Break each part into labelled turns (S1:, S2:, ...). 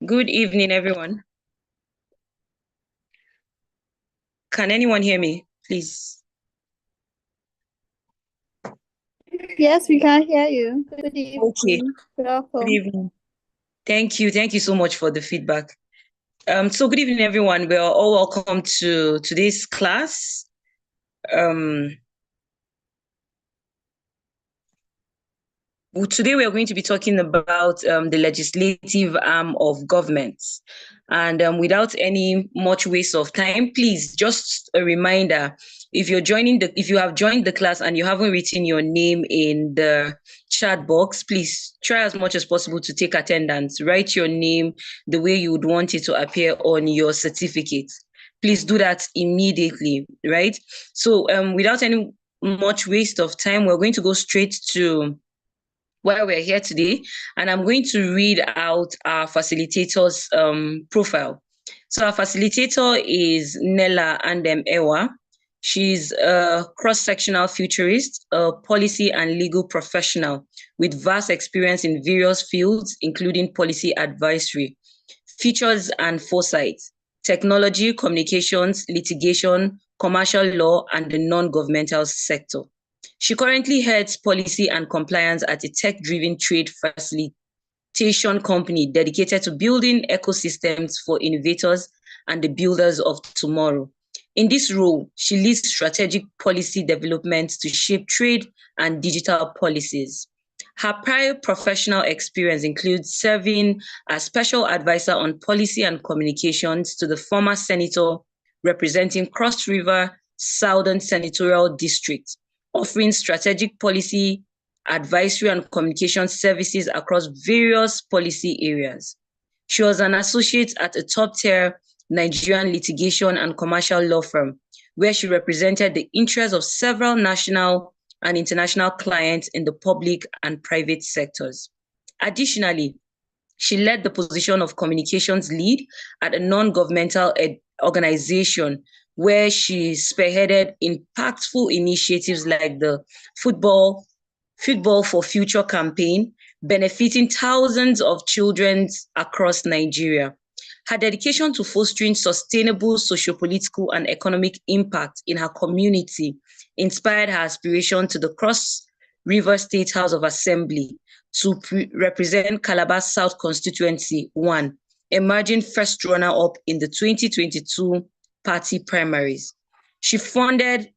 S1: Good evening, everyone. Can anyone hear me, please?
S2: Yes, we can hear you. Good
S1: Okay,
S2: evening.
S1: good
S2: Welcome.
S1: evening. Thank you. Thank you so much for the feedback. So good evening, everyone. We are all welcome to today's class. Today we are going to be talking about the legislative arm of government. And without any much waste of time, please, just a reminder, if you have joined the class and you haven't written your name in the chat box, please try as much as possible to take attendance. Write your name the way you would want it to appear on your certificate. Please do that immediately, right? So without any much waste of time, we're going to go straight to why we're here today, and I'm going to read out our facilitator's profile. So our facilitator is Nella Andem Ewa. She's a cross-sectional futurist, a policy and legal professional with vast experience in various fields, including policy advisory, features and foresight, technology, communications, litigation, commercial law, and the non-governmental sector. She currently heads policy and compliance at a tech-driven trade facilitation company dedicated to building ecosystems for innovators and the builders of tomorrow. In this role, she leads strategic policy development to shape trade and digital policies. Her prior professional experience includes serving as special advisor on policy and communications to the former senator representing Cross River Southern Senatorial District, offering strategic policy, advisory, and communication services across various policy areas. She was an associate at a top-tier Nigerian litigation and commercial law firm, where she represented the interests of several national and international clients in the public and private sectors. Additionally, she led the position of communications lead at a non-governmental organization where she spearheaded impactful initiatives like the Football for Future campaign, benefiting thousands of children across Nigeria. Her dedication to fostering sustainable sociopolitical and economic impact in her community inspired her aspiration to the Cross River State House of Assembly to represent Calabar South Constituency 1, emerging first runner-up in the 2022 party primaries. She funded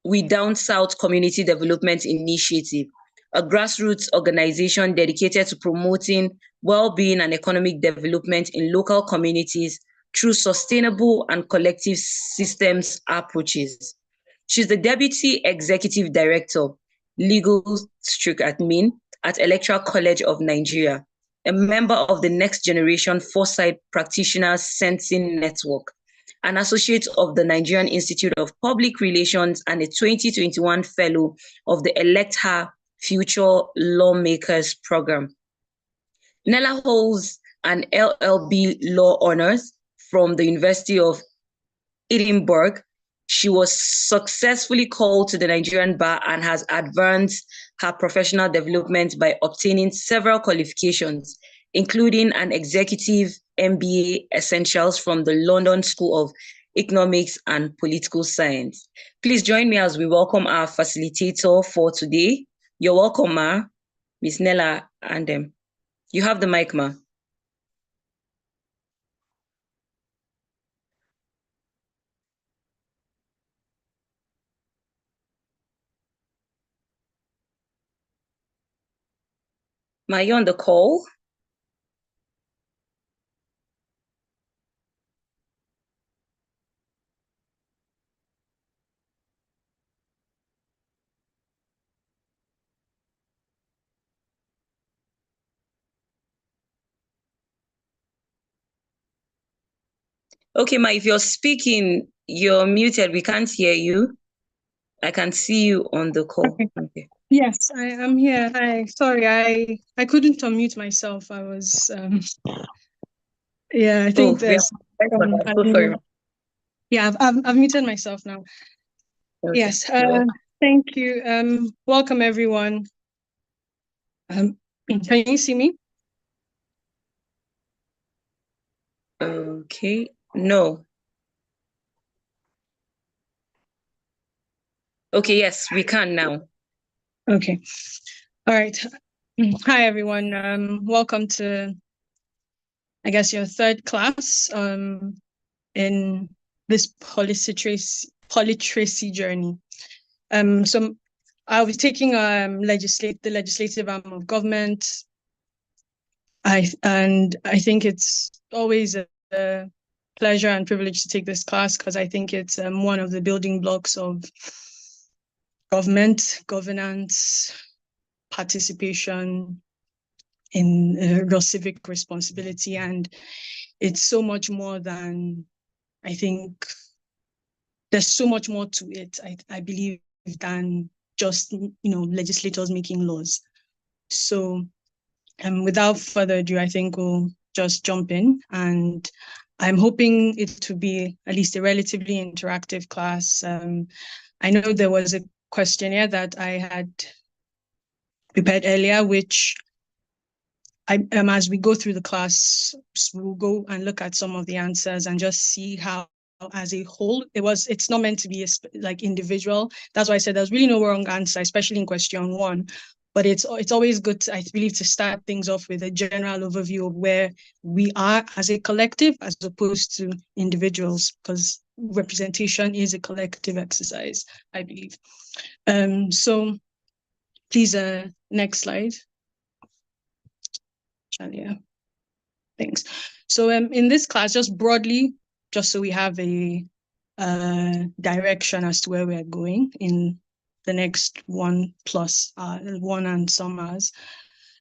S1: We Down South Community Development Initiative, a grassroots organization dedicated to promoting well-being and economic development in local communities through sustainable and collective systems approaches. She's the Deputy Executive Director, Legal Admin at Electoral College of Nigeria, a member of the Next Generation Foresight Practitioners Sensing Network, an associate of the Nigerian Institute of Public Relations, and a 2021 fellow of the Elect Her Future Lawmakers Program. Nella holds an LLB Law Honors from the University of Edinburgh. She was successfully called to the Nigerian bar and has advanced her professional development by obtaining several qualifications, including an executive MBA Essentials from the London School of Economics and Political Science. Please join me as we welcome our facilitator for today. You're welcome, Ma, Miss Nella Andem. You have the mic, Ma. Ma, you on the call? Okay, Ma, if you're speaking, you're muted. We can't hear you. I can see you on the call.
S3: Okay. Yes, I am here. Hi. Sorry, I couldn't unmute myself. I was yeah, I think there's
S1: so sorry.
S3: Yeah, I've muted myself now. Okay. Yes. Thank you. Welcome everyone. Can you see me?
S1: Okay, no. Okay, yes, we can now.
S3: Okay. All right. Hi, everyone. Welcome to, I guess, your third class in this polytracy journey. So I'll be taking the legislative arm of government. I think it's always a pleasure and privilege to take this class because I think it's one of the building blocks of government, governance, participation in real civic responsibility. And it's so much more than, I think, there's so much more to it, I believe, than just, legislators making laws. So without further ado, I think we'll just jump in. And I'm hoping it to be at least a relatively interactive class. I know there was a questionnaire that I had prepared earlier, which as we go through the class, we'll go and look at some of the answers and just see how, as a whole, it's not meant to be like individual. That's why I said there's really no wrong answer, especially in question 1. But it's always good, I believe, to start things off with a general overview of where we are as a collective, as opposed to individuals, because representation is a collective exercise, I believe. So please, next slide. Yeah, thanks. So in this class, just broadly, just so we have a direction as to where we're going in the next 1 and some hours.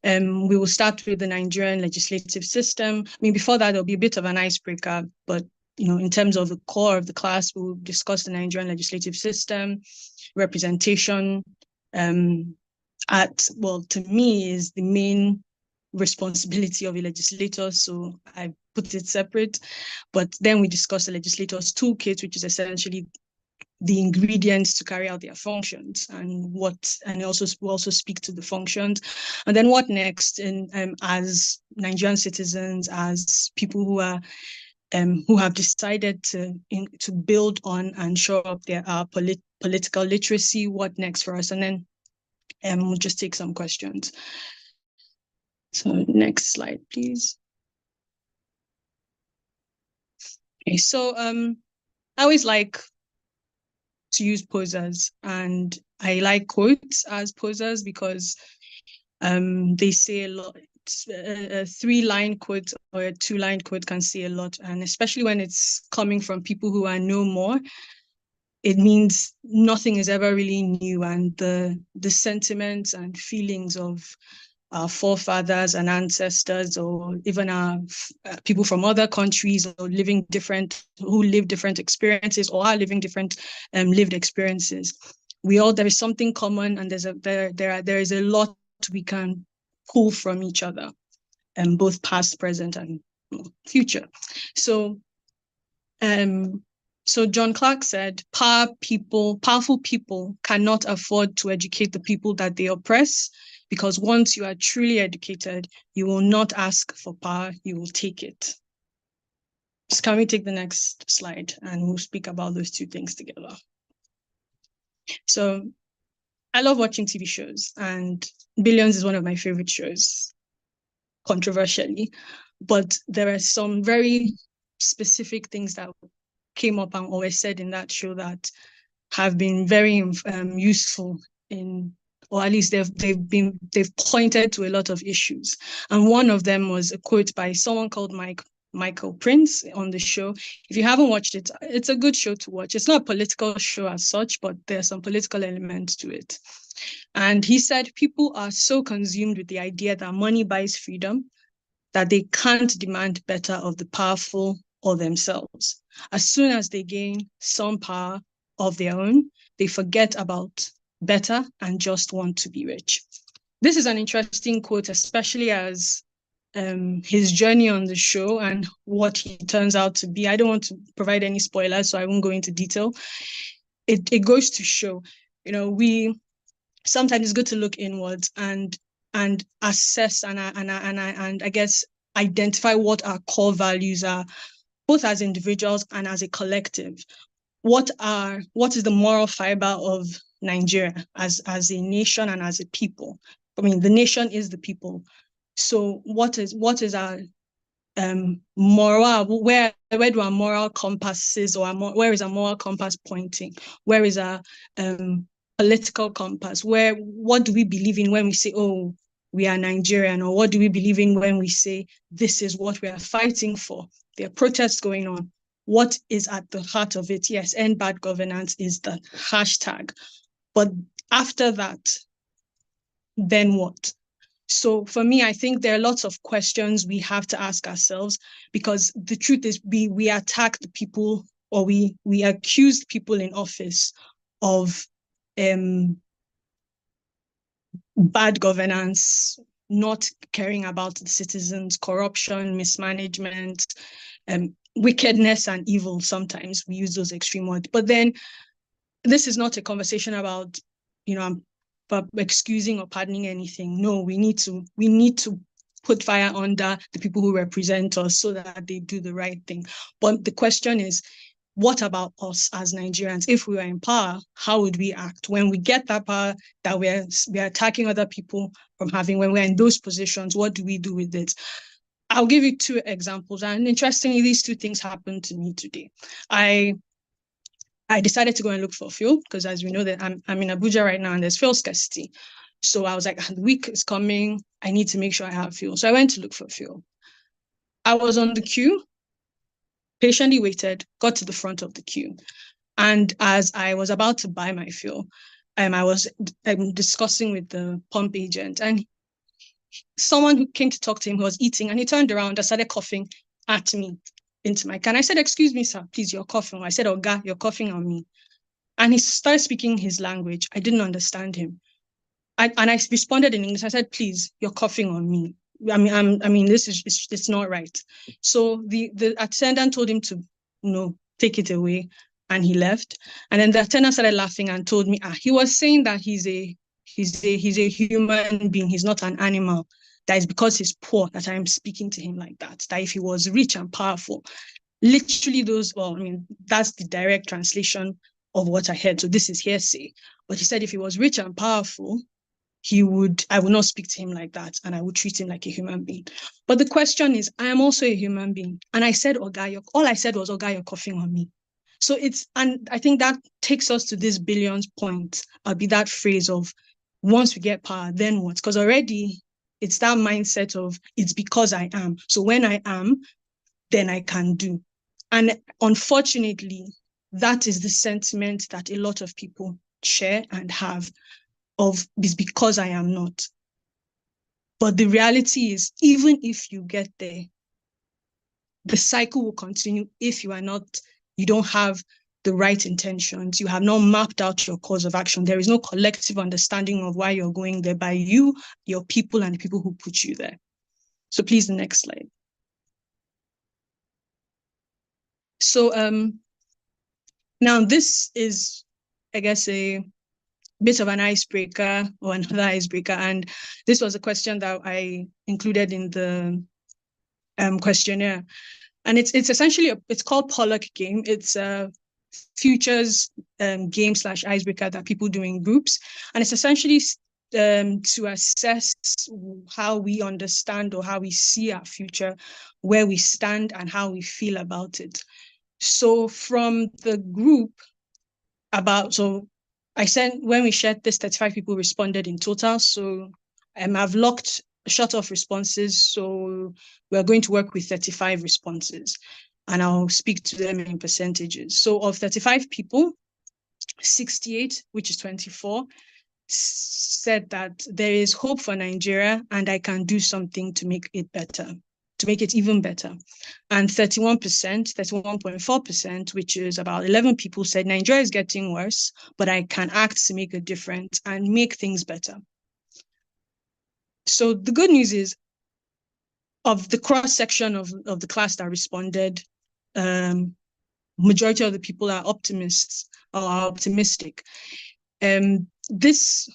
S3: We will start with the Nigerian legislative system. I mean, before that, there'll be a bit of an icebreaker, but in terms of the core of the class, we'll discuss the Nigerian legislative system, representation. To me, is the main responsibility of a legislator, so I put it separate. But then we discuss the legislator's toolkit, which is essentially the ingredients to carry out their functions, and we'll also speak to the functions. And then what next, as Nigerian citizens, as people who are who have decided to build on and shore up their political literacy, what next for us? And then we'll just take some questions. So next slide, please. Okay, so I always like to use posers, and I like quotes as posers because they say a lot. A 3-line quote or a 2-line quote can say a lot, and especially when it's coming from people who I know more, it means nothing is ever really new, and the sentiments and feelings of our forefathers and ancestors, or even our people from other countries, or who live different experiences, or are living different lived experiences. There is something common, and there is a lot we can pull from each other, both past, present, and future. So John Clark said, powerful people cannot afford to educate the people that they oppress, because once you are truly educated, you will not ask for power, you will take it. So can we take the next slide, and we'll speak about those two things together. So I love watching TV shows, and Billions is one of my favorite shows, controversially, but there are some very specific things that came up and always said in that show that have been very useful or at least they've pointed to a lot of issues. And one of them was a quote by someone called Michael Prince on the show. If you haven't watched it, it's a good show to watch. It's not a political show as such, but there's some political elements to it. And he said, people are so consumed with the idea that money buys freedom that they can't demand better of the powerful or themselves. As soon as they gain some power of their own, they forget about better and just want to be rich. This is an interesting quote, especially as his journey on the show and what he turns out to be. I don't want to provide any spoilers, so I won't go into detail. It goes to show, sometimes it's good to look inwards and assess and I guess identify what our core values are, both as individuals and as a collective. What is the moral fiber of Nigeria as a nation and as a people? I mean, the nation is the people. So what is our moral, where do our moral compasses, or where is our moral compass pointing? Where is our political compass? What do we believe in when we say, oh, we are Nigerian? Or what do we believe in when we say, this is what we are fighting for? There are protests going on. What is at the heart of it? Yes, end bad governance is the hashtag. But after that, then what? So for me, I think there are lots of questions we have to ask ourselves, because the truth is we attack the people, or we accuse people in office of bad governance, not caring about the citizens, corruption, mismanagement, wickedness and evil. Sometimes we use those extreme words. But then this is not a conversation about, excusing or pardoning anything. No, we need to put fire under the people who represent us so that they do the right thing. But the question is, what about us as Nigerians? If we were in power, how would we act when we get that power that we're attacking other people from having? When we're in those positions, what do we do with it? I'll give you two examples. And interestingly, these two things happened to me today. I decided to go and look for fuel because, as we know, that I'm in Abuja right now and there's fuel scarcity. So I was like, the week is coming. I need to make sure I have fuel. So I went to look for fuel. I was on the queue, patiently waited, got to the front of the queue. And as I was about to buy my fuel, I was discussing with the pump agent, and someone who came to talk to him who was eating, and he turned around and started coughing at me into my can. I said, excuse me, sir, please, you're coughing. I said, Oga, you're coughing on me. And he started speaking his language. I didn't understand him. And I responded in English. I said, please, you're coughing on me. I mean, this is, it's not right. So the attendant told him to, take it away, and he left. And then the attendant started laughing and told me, he was saying that he's a human being. He's not an animal. That is because he's poor that I'm speaking to him like that. That if he was rich and powerful, literally that's the direct translation of what I heard. So this is hearsay. But he said if he was rich and powerful, I would not speak to him like that, and I would treat him like a human being. But the question is, I am also a human being. And I said, Oga, all I said was, Oga, you're coughing on me. So and I think that takes us to this billions point. I'll be that phrase of, once we get power, then what? Because already it's that mindset of, it's because I am. So when I am, then I can do. And unfortunately, that is the sentiment that a lot of people share and have, of is because I am not. But the reality is, even if you get there, the cycle will continue if you don't have the right intentions. You have not mapped out your course of action. There is no collective understanding of why you're going there by you, your people, and the people who put you there. So please, the next slide. So now this is, I guess, a bit of an icebreaker, or another icebreaker. And this was a question that I included in the questionnaire. And it's essentially, it's called Pollock game. It's a futures game / icebreaker that people do in groups. And it's essentially to assess how we understand or how we see our future, where we stand and how we feel about it. So from the group, I sent, when we shared this, 35 people responded in total. So I've locked short of responses. So we're going to work with 35 responses, and I'll speak to them in percentages. So of 35 people, 68, which is 24, said that there is hope for Nigeria and I can do something to make it better, to make it even better. And 31%, 31.4%, which is about 11 people, said Nigeria is getting worse, but I can act to make a difference and make things better. So the good news is, of the cross-section of the class that responded, majority of the people are optimists or are optimistic. This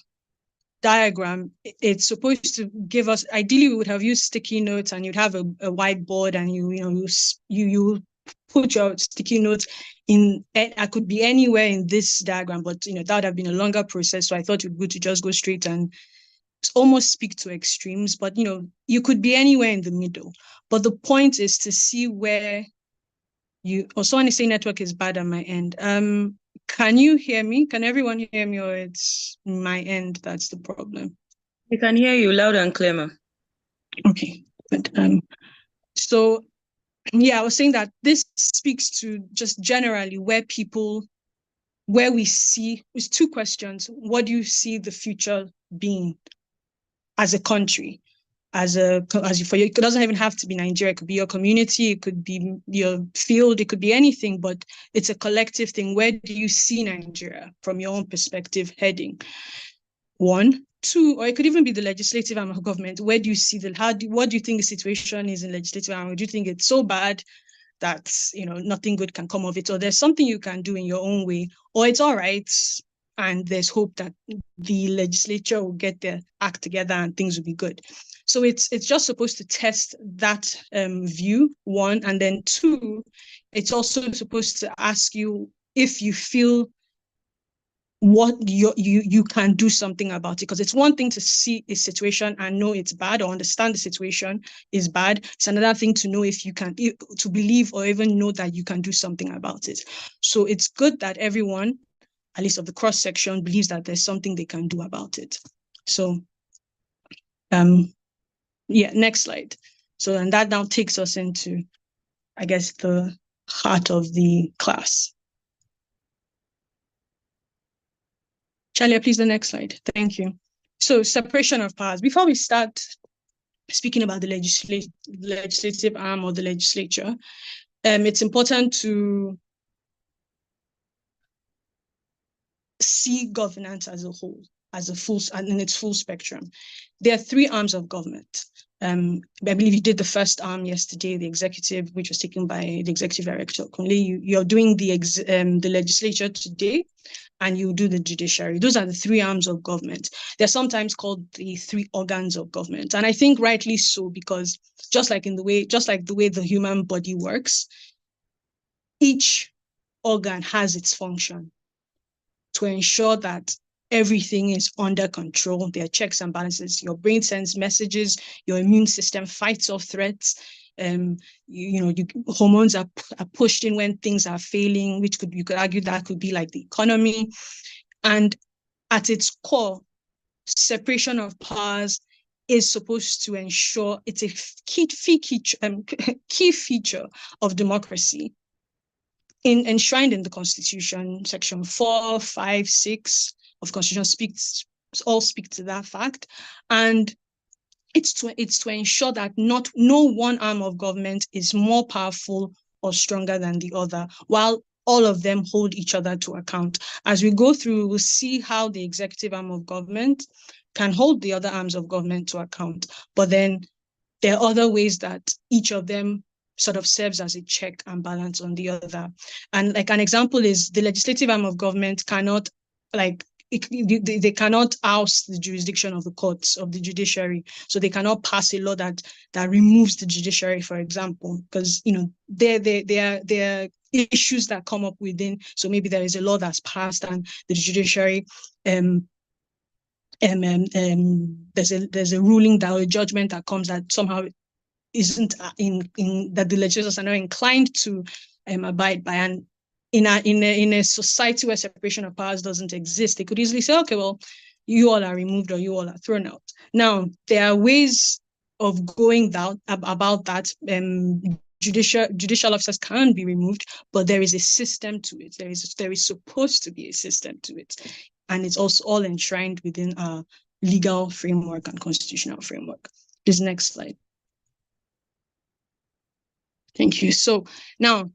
S3: diagram, it's supposed to give us, ideally we would have used sticky notes, and you'd have a whiteboard, and you put your sticky notes in. I could be anywhere in this diagram, but that would have been a longer process. So I thought it would be good to just go straight and almost speak to extremes, but you could be anywhere in the middle. But the point is to see where someone is saying network is bad on my end. Can you hear me? Can everyone hear me, or it's my end that's the problem?
S1: We can hear you loud and clear, ma'am.
S3: Okay, but so yeah, I was saying that this speaks to just generally where we see, it's two questions. What do you see the future being as a country? It doesn't even have to be Nigeria. It could be your community, it could be your field, it could be anything, but it's a collective thing. Where do you see Nigeria from your own perspective heading? One. Two, or it could even be the legislative arm of government. Where do you see what do you think the situation is in legislative arm? Do you think it's so bad that nothing good can come of it, or there's something you can do in your own way, or it's all right and there's hope that the legislature will get their act together and things will be good? So it's just supposed to test that view, one, and then two, it's also supposed to ask you if you feel what you can do something about it. Because it's one thing to see a situation and know it's bad, or understand the situation is bad. It's another thing to know if you can, to believe or even know that you can do something about it. So it's good that everyone, at least of the cross section, believes that there's something they can do about it. So yeah, next slide. So, and that now takes us into, I guess, the heart of the class. Chalia, please, the next slide. Thank you. So, separation of powers. Before we start speaking about the legislative arm or the legislature, it's important to see governance as a whole, in its full spectrum. There are three arms of government. I believe you did the first arm yesterday, the executive, which was taken by the executive director. You're doing the legislature today, and you do the judiciary. Those are the three arms of government. They're sometimes called the three organs of government. And I think rightly so, because just like the way the human body works, each organ has its function to ensure that everything is under control. There are checks and balances. Your brain sends messages, your immune system fights off threats. Hormones are pushed in when things are failing, which you could argue that could be like the economy. And at its core, separation of powers is supposed to ensure, it's a key feature of democracy, enshrined in the Constitution. Section 4, 5, 6 of the Constitution all speak to that fact. And it's to ensure that no one arm of government is more powerful or stronger than the other, while all of them hold each other to account. As we go through, we'll see how the executive arm of government can hold the other arms of government to account. But then there are other ways that each of them sort of serves as a check and balance on the other. And like an example is the legislative arm of government cannot, they cannot oust the jurisdiction of the courts, of the judiciary. So they cannot pass a law that removes the judiciary, for example, because there are issues that come up within. So maybe there is a law that's passed and the judiciary there's a ruling or a judgment that comes that somehow isn't in that the legislators are not inclined to abide by. And in a society where separation of powers doesn't exist, they could easily say, okay, well, you all are removed or you all are thrown out. Now, there are ways of going about that. Judicial officers can be removed, but there is a system to it. There is supposed to be a system to it. And it's also all enshrined within our legal framework and constitutional framework. This next slide. Thank you. So now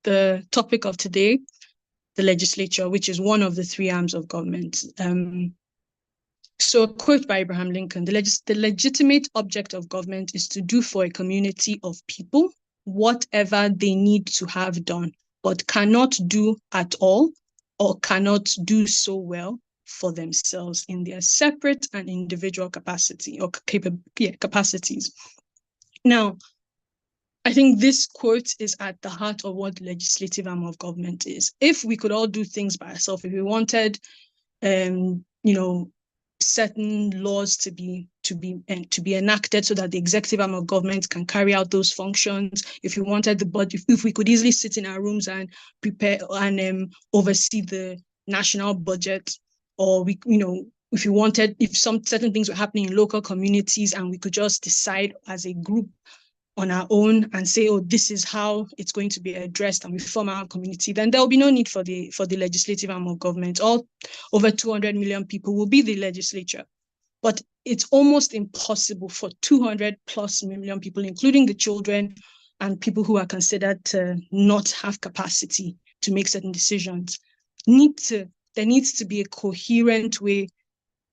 S3: the topic of today, the legislature, which is one of the three arms of government. So a quote by Abraham Lincoln: the legitimate object of government is to do for a community of people whatever they need to have done, but cannot do at all or cannot do so well for themselves in their separate and individual capacity or capacities. Now, I think this quote is at the heart of what the legislative arm of government is. If we could all do things by ourselves, if we wanted, certain laws to be enacted so that the executive arm of government can carry out those functions, if we wanted the budget, if we could easily sit in our rooms and prepare and oversee the national budget, or if some certain things were happening in local communities and we could just decide as a group on our own and say, oh, this is how it's going to be addressed, and we form our community, then there will be no need for the legislative arm of government. All over 200 million people will be the legislature. But it's almost impossible for 200 plus million people, including the children and people who are considered to not have capacity to make certain decisions. There needs to be a coherent way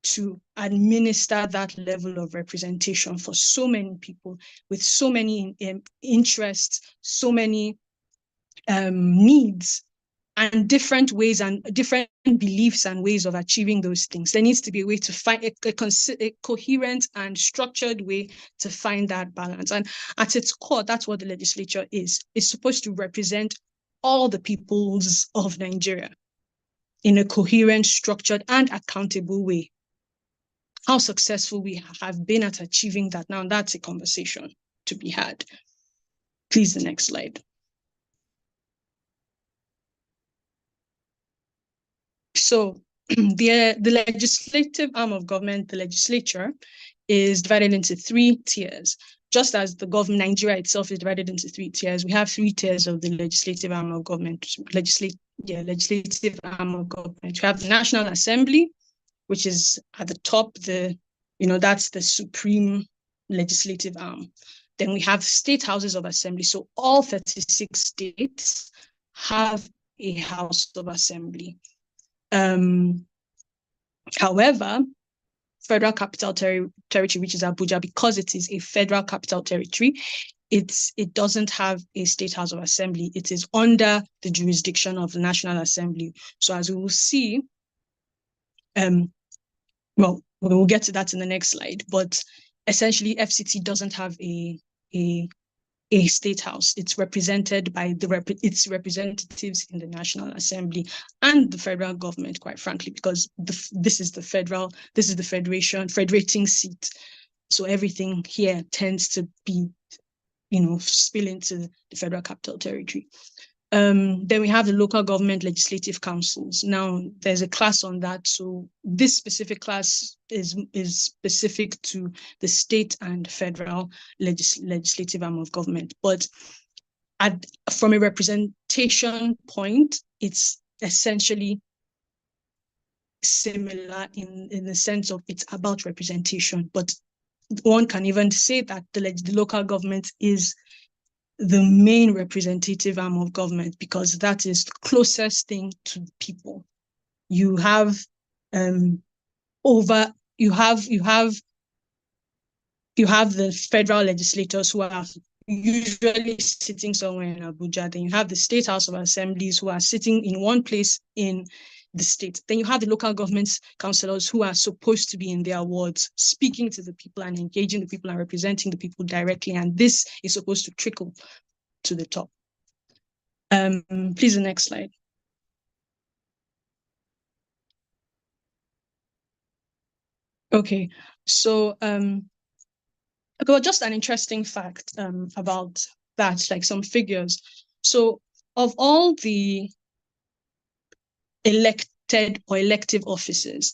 S3: to administer that level of representation for so many people with so many interests, so many needs, and different ways and different beliefs and ways of achieving those things. There needs to be a way to find a coherent and structured way to find that balance. And at its core, that's what the legislature is. It's supposed to represent all the peoples of Nigeria in a coherent, structured, and accountable way. How successful we have been at achieving that now, that's a conversation to be had. Please, the next slide. So the legislative arm of government, the legislature, is divided into 3 tiers. Just as the government, Nigeria itself is divided into 3 tiers, we have 3 tiers of the legislative arm of government, legislative arm of government. We have the National Assembly, which is at the top, that's the supreme legislative arm. Then we have state houses of assembly. So all 36 states have a house of assembly. However, Federal Capital Territory, which is Abuja, because it is a federal capital territory, it doesn't have a state house of assembly. It is under the jurisdiction of the National Assembly. So as we will see, well, we'll get to that in the next slide, but essentially FCT doesn't have a state house. It's represented by its representatives in the National Assembly and the federal government, quite frankly, because this is the federating seat. So everything here tends to be, spill into the Federal Capital Territory. Then we have the local government legislative councils. Now there's a class on that. So this specific class is specific to the state and federal legislative arm of government. But from a representation point, it's essentially similar in the sense of it's about representation. But one can even say that the local government is the main representative arm of government, because that is the closest thing to people. You have the federal legislators who are usually sitting somewhere in Abuja. Then you have the state house of assemblies who are sitting in one place in the state. Then you have the local government councillors who are supposed to be in their wards, speaking to the people and engaging the people and representing the people directly. And this is supposed to trickle to the top. Please, the next slide. Okay, so well, just an interesting fact about that, like some figures. So of all the elected or elective offices,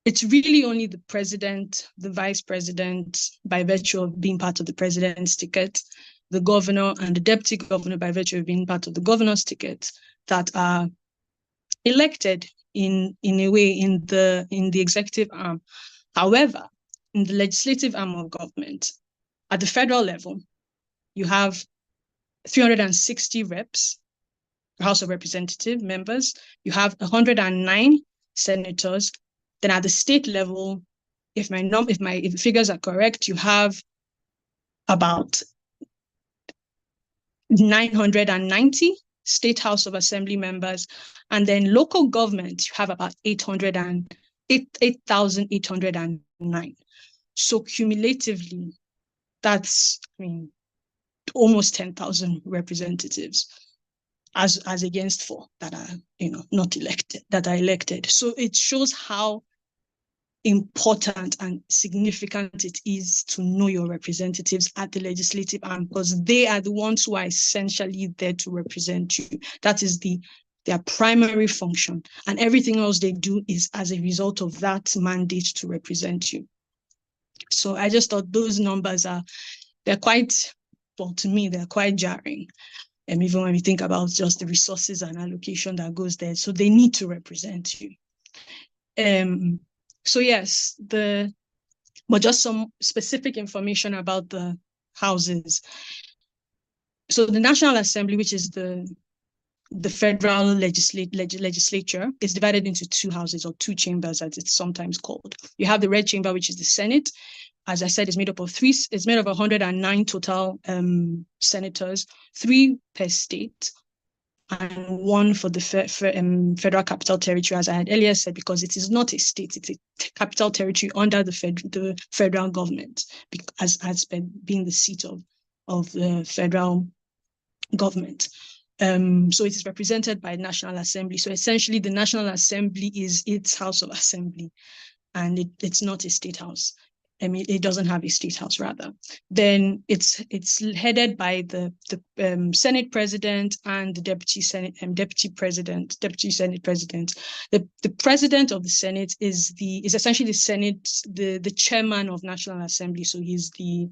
S3: it's really only the president, the vice president, by virtue of being part of the president's ticket, the governor and the deputy governor by virtue of being part of the governor's ticket, that are elected in a way in the executive arm. However, in the legislative arm of government, at the federal level, you have 360 reps, House of Representative members. You have 109 senators. Then at the state level, if the figures are correct, you have about 990 State House of Assembly members, and then local government, you have about 8,809. So cumulatively, that's, almost 10,000 representatives as against 4 that are, not elected, that are elected. So it shows how important and significant it is to know your representatives at the legislative arm, because they are the ones who are essentially there to represent you. That is their primary function, and everything else they do is as a result of that mandate to represent you. So I just thought those numbers they're quite, well, to me, they're quite jarring. And even when we think about just the resources and allocation that goes there, so they need to represent you. So yes, but just some specific information about the houses. So the National Assembly, which is the federal legislature, is divided into 2 houses, or 2 chambers, as it's sometimes called. You have the red chamber, which is the Senate. As I said, it's made up of 109 total senators, 3 per state, and 1 for the Federal Capital Territory, as I had earlier said, because it is not a state, it's a capital territory under the federal government, as being the seat of the federal government. So it is represented by the National Assembly. So essentially, the National Assembly is its House of Assembly, and it's not a state house. It doesn't have a state house, rather. Then it's headed by the Senate President and the Deputy Senate President. The President of the Senate is essentially the Senate, the Chairman of National Assembly. So he's the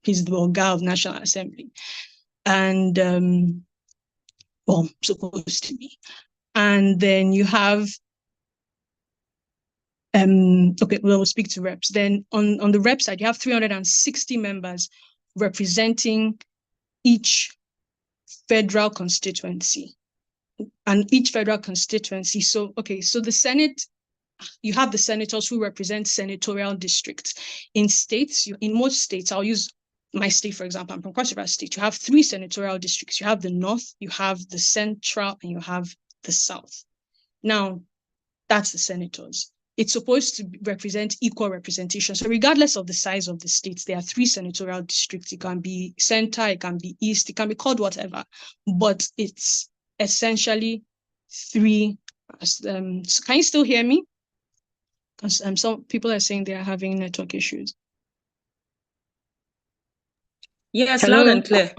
S3: Oga of National Assembly, and well, supposed to be. And then you have we'll speak to reps. Then on the rep side, you have 360 members representing each federal constituency. And each federal constituency, so the Senate, you have the senators who represent senatorial districts. In most states, I'll use my state, for example, I'm from Cross River State. You have 3 senatorial districts. You have the North, you have the Central, and you have the South. Now, that's the senators. It's supposed to represent equal representation. So regardless of the size of the states, there are 3 senatorial districts. It can be center, it can be east, it can be called whatever, but it's essentially 3. Can you still hear me? Because some people are saying they are having network issues.
S1: Yes,
S3: Hello?
S1: loud and clear.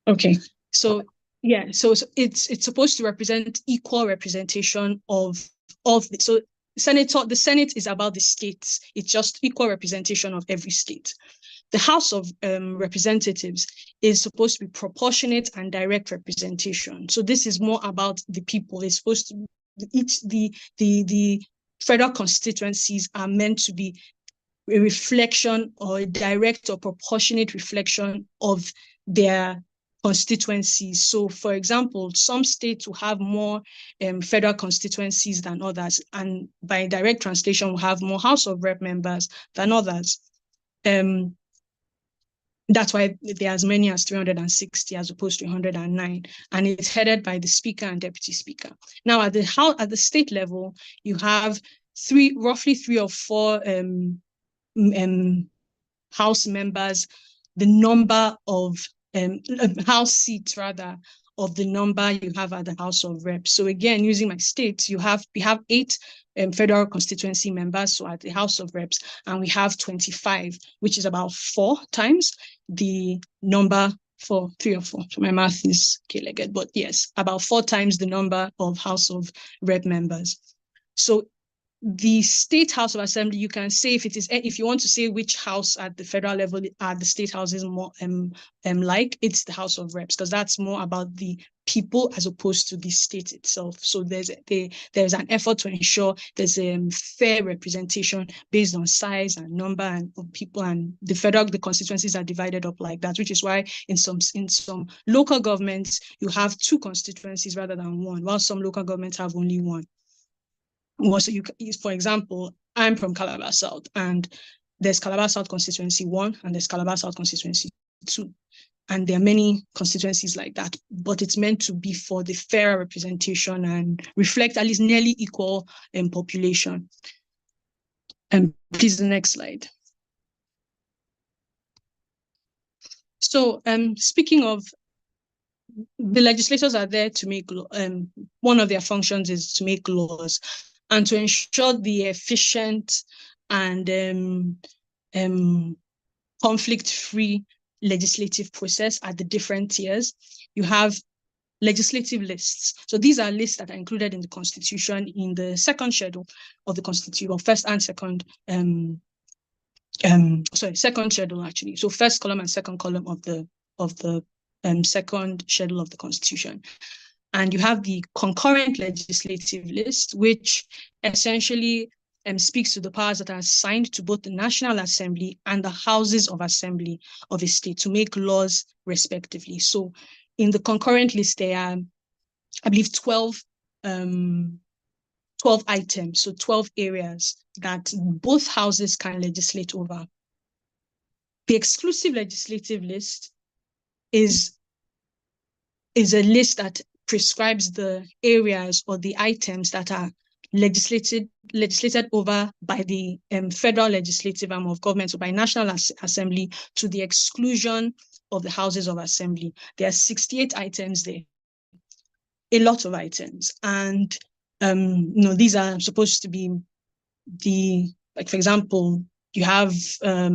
S3: Okay, so yeah, so it's supposed to represent equal representation of so the Senate is about the states. It's just equal representation of every state. The House of Representatives is supposed to be proportionate and direct representation. So this is more about the people. It's supposed to the federal constituencies are meant to be a reflection, or a direct or proportionate reflection of their constituencies. So, for example, some states will have more federal constituencies than others, and by direct translation, will have more House of Rep members than others. That's why there are as many as 360 as opposed to 109, and it's headed by the Speaker and Deputy Speaker. Now, at the state level, you have roughly 3 or 4 House members, the number of House seats, rather, of the number you have at the House of Reps. So again, using my state, we have 8 federal constituency members, so at the House of Reps, and we have 25, which is about 4 times the number for 3 or 4. So my math is K-legged, but yes, about 4 times the number of House of Rep members. So the State House of Assembly, you can say, if you want to say which house at the federal level are the state houses more it's the House of Reps, because that's more about the people as opposed to the state itself. So there's an effort to ensure there's a fair representation based on size and number and of people, and the constituencies are divided up like that, which is why in some local governments you have 2 constituencies rather than 1, while some local governments have only 1. So for example, I'm from Calabar South, and there's Calabar South constituency 1 and there's Calabar South constituency 2. And there are many constituencies like that, but it's meant to be for the fairer representation and reflect at least nearly equal population. Please, the next slide. So speaking of, the legislators are there to make, one of their functions is to make laws and to ensure the efficient and conflict-free legislative process at the different tiers. You have legislative lists. So these are lists that are included in the Constitution in the second schedule of the Constitution, or first and second, second schedule actually. So first column and second column of the second schedule of the Constitution. And you have the concurrent legislative list, which essentially speaks to the powers that are assigned to both the National Assembly and the Houses of Assembly of a state to make laws respectively. So in the concurrent list, there are, I believe, 12 items, so 12 areas that both houses can legislate over. The exclusive legislative list is a list that prescribes the areas or the items that are legislated over by the federal legislative arm of government, or by National Assembly, to the exclusion of the Houses of Assembly. There are 68 items there, a lot of items. And these are supposed to be like, for example, you have, I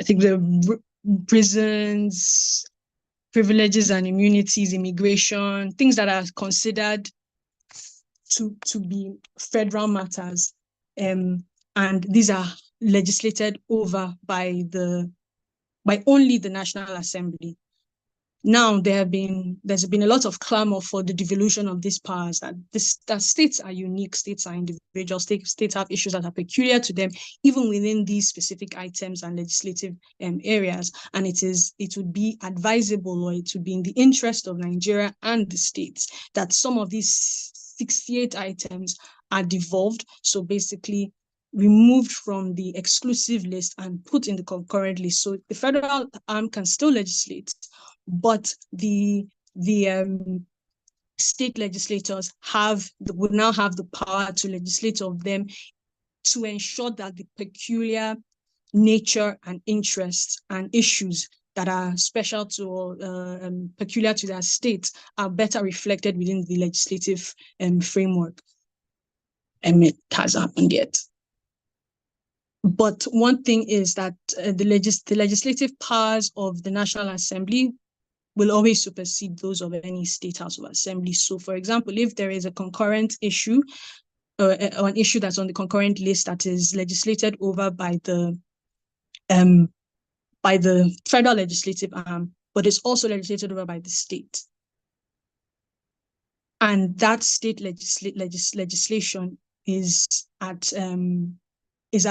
S3: think, the prisons, privileges and immunities, immigration, things that are considered to be federal matters. And these are legislated over by only the National Assembly. Now there's been a lot of clamor for the devolution of these powers, that states are unique, states are individual, states have issues that are peculiar to them, even within these specific items and legislative areas. And it would be advisable, or it would be in the interest of Nigeria and the states, that some of these 68 items are devolved. So basically removed from the exclusive list and put in the concurrent list. So the federal arm can still legislate, but the state legislators would now have the power to legislate of them, to ensure that the peculiar nature and interests and issues that are special to or peculiar to their states are better reflected within the legislative framework. And it has happened yet. But one thing is that the legislative powers of the National Assembly will always supersede those of any state house of assembly. So, for example, if there is a concurrent issue, or an issue that's on the concurrent list that is legislated over by the federal legislative arm, but it's also legislated over by the state, and that state legislation is at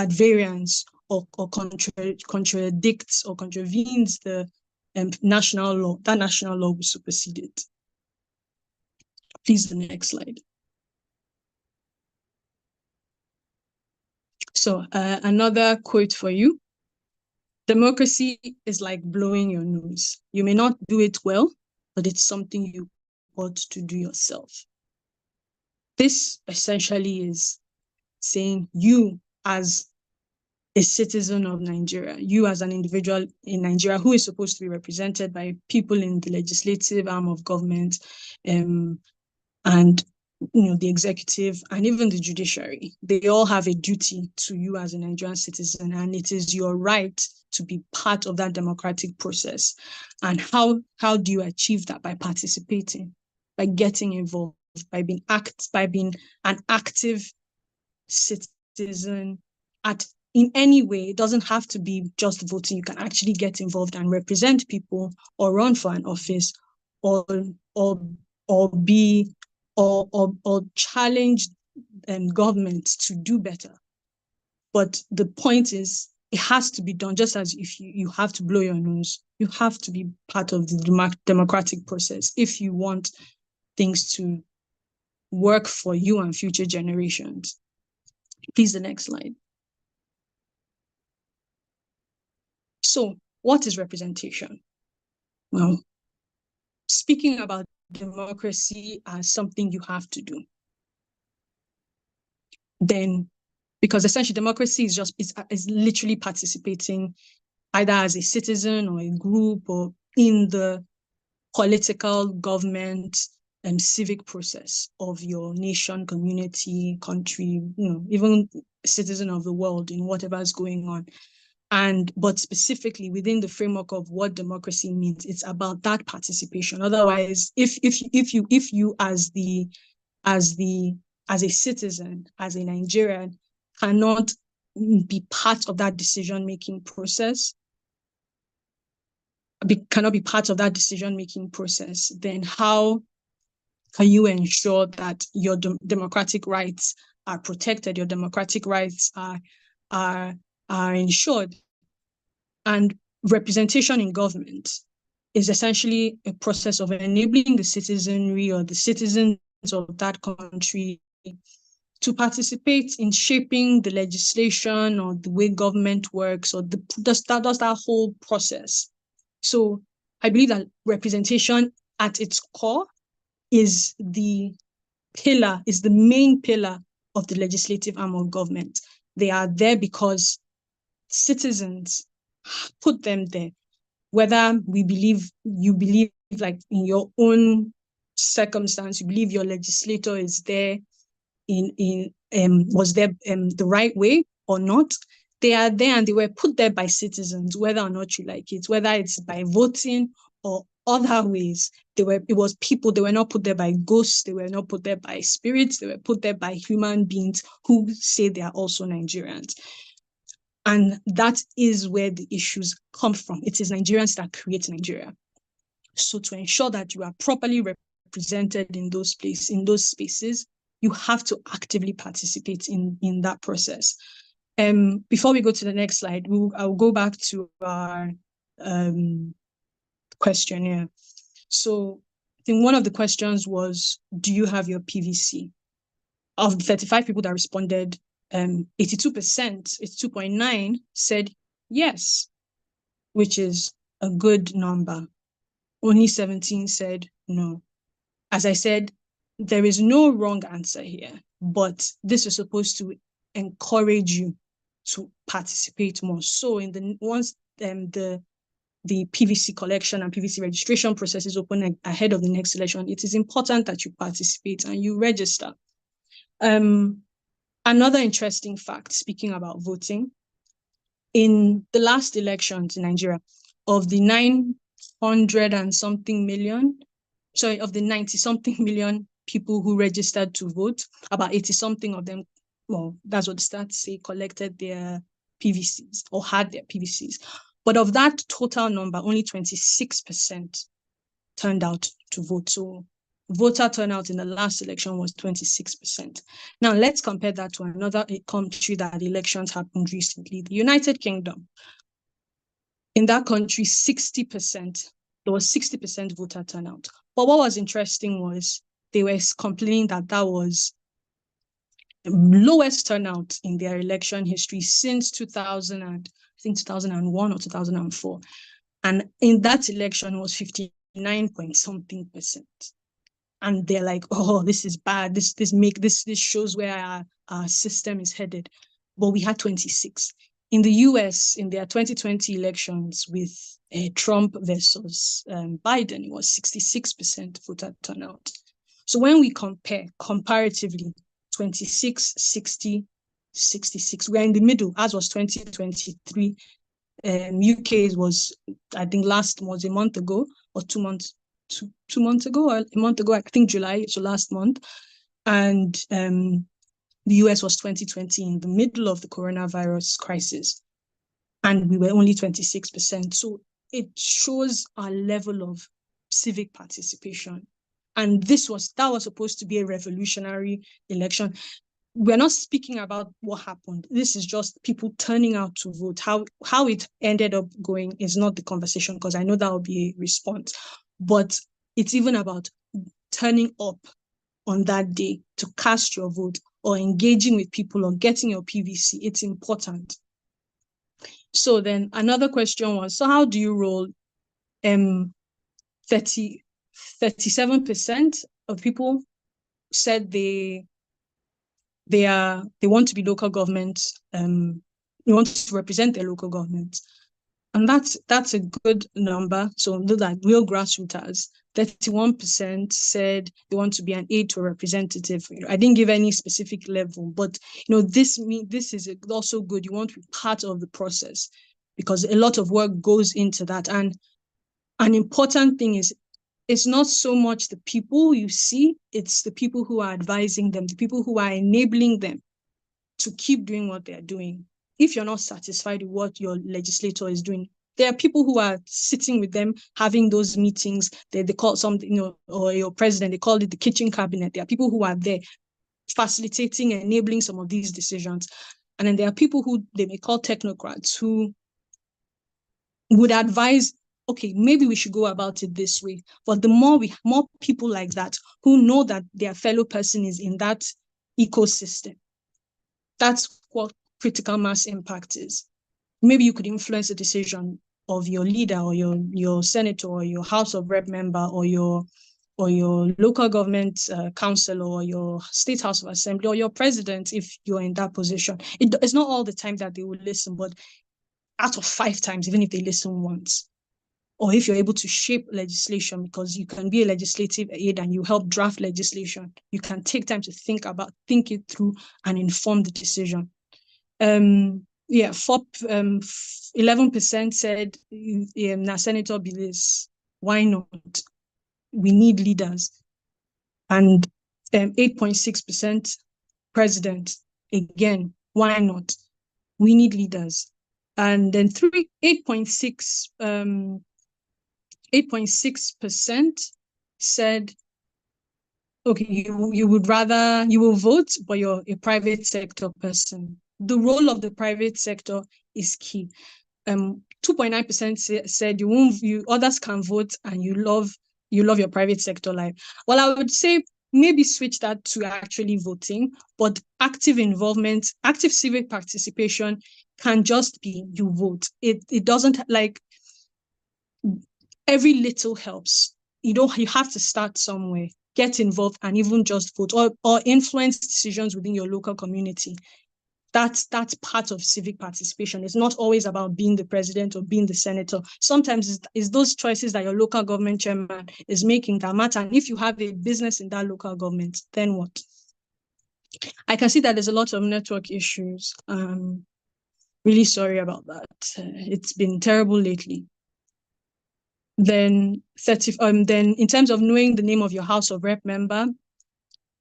S3: variance or contradicts or contravenes the national law, that national law will supersede it. Please, the next slide. So another quote for you. Democracy is like blowing your nose. You may not do it well, but it's something you ought to do yourself. This essentially is saying, you as a citizen of Nigeria, you as an individual in Nigeria who is supposed to be represented by people in the legislative arm of government, and the executive and even the judiciary, they all have a duty to you as a Nigerian citizen, and it is your right to be part of that democratic process. And how do you achieve that? By participating, by getting involved, by being an active citizen in any way. It doesn't have to be just voting. You can actually get involved and represent people, or run for an office, or challenge government to do better. But the point is, it has to be done. Just as if you have to blow your nose, you have to be part of the democratic process if you want things to work for you and future generations. Please, the next slide. So what is representation? Well, speaking about democracy as something you have to do, then, because essentially democracy is literally participating either as a citizen or a group or in the political, government, and civic process of your nation, community, country, even citizen of the world in whatever is going on. But specifically within the framework of what democracy means, it's about that participation. Otherwise, if you as a citizen, as a Nigerian, cannot be part of that decision-making process, then how can you ensure that your democratic rights are protected, your democratic rights are ensured? And representation in government is essentially a process of enabling the citizenry or the citizens of that country to participate in shaping the legislation or the way government works, or does that whole process. So I believe that representation at its core is the main pillar of the legislative arm of government. They are there because citizens put them there. Whether you believe like in your own circumstance, you believe your legislator is there was there the right way or not, they are there and they were put there by citizens, whether or not you like it, whether it's by voting or other ways. It was people. They were not put there by ghosts. They were not put there by spirits. They were put there by human beings who say they are also Nigerians. And that is where the issues come from. It is Nigerians that create Nigeria. So to ensure that you are properly represented in those spaces, you have to actively participate in that process. Before we go to the next slide, I'll go back to our questionnaire. So I think one of the questions was, do you have your PVC? Of the 35 people that responded, 82%, 82.9 said yes, which is a good number. Only 17 said no. As I said, there is no wrong answer here, but this is supposed to encourage you to participate more. So once the PVC collection and PVC registration process is open ahead of the next election, it is important that you participate and you register. Another interesting fact, speaking about voting, in the last elections in Nigeria, of the 900 and something million, of the 90 something million people who registered to vote, about 80 something of them, well, that's what the stats say, collected their PVCs or had their PVCs. But of that total number, only 26% turned out to vote. So voter turnout in the last election was 26%. Now let's compare that to another country that elections happened recently, the United Kingdom. In that country, 60%, there was 60% voter turnout. But what was interesting was they were complaining that was the lowest turnout in their election history since 2001 or 2004. And in that election, it was 59 point something percent. And they're like, oh, this is bad. This shows where our system is headed. But we had 26. In the US, in their 2020 elections with Trump versus Biden, it was 66% voter turnout. So when we compare comparatively, 26, 60, 66, we're in the middle, as was 2023. UK was, I think was a month ago or 2 months, 2 months ago or a month ago, I think July, so last month. And the US was 2020 in the middle of the coronavirus crisis. And we were only 26%. So it shows our level of civic participation. And that was supposed to be a revolutionary election. We're not speaking about what happened. This is just people turning out to vote. How it ended up going is not the conversation, because I know that will be a response. But it's even about turning up on that day to cast your vote or engaging with people or getting your PVC. It's important. So then another question was, so how do you roll 37% of people said they want to be local government, they want to represent their local government. And that's a good number. So those are real grassrooters. 31% said they want to be an aide to a representative. I didn't give any specific level, but this is also good. You want to be part of the process because a lot of work goes into that. And an important thing is, it's not so much the people you see, it's the people who are advising them, the people who are enabling them to keep doing what they're doing. If you're not satisfied with what your legislator is doing, there are people who are sitting with them, having those meetings. They call something, or your president, they call it the kitchen cabinet. There are people who are there facilitating and enabling some of these decisions. And then there are people who they may call technocrats who would advise, okay, maybe we should go about it this way. But the more people like that who know that their fellow person is in that ecosystem, that's what critical mass impact is. Maybe you could influence the decision of your leader or your senator or your House of Rep member or your local government council or your state House of Assembly or your president if you're in that position. It's not all the time that they will listen, but out of 5 times, even if they listen once, or if you're able to shape legislation, because you can be a legislative aid and you help draft legislation, you can take time to think it through and inform the decision. 11% said, na Senator Bilis, why not? We need leaders. And 8.6% president, again, why not? We need leaders. And then 8.6% said, okay, you will vote, but you're a private sector person. The role of the private sector is key. 2.9% said others can vote and you love your private sector life. Well, I would say maybe switch that to actually voting, but active involvement, active civic participation can just be you vote. It doesn't, like, every little helps. You have to start somewhere, get involved and even just vote or influence decisions within your local community. That's part of civic participation. It's not always about being the president or being the senator. Sometimes it's those choices that your local government chairman is making that matter. And if you have a business in that local government, then what? I can see that there's a lot of network issues. Really sorry about that. It's been terrible lately. Then in terms of knowing the name of your House of Rep member,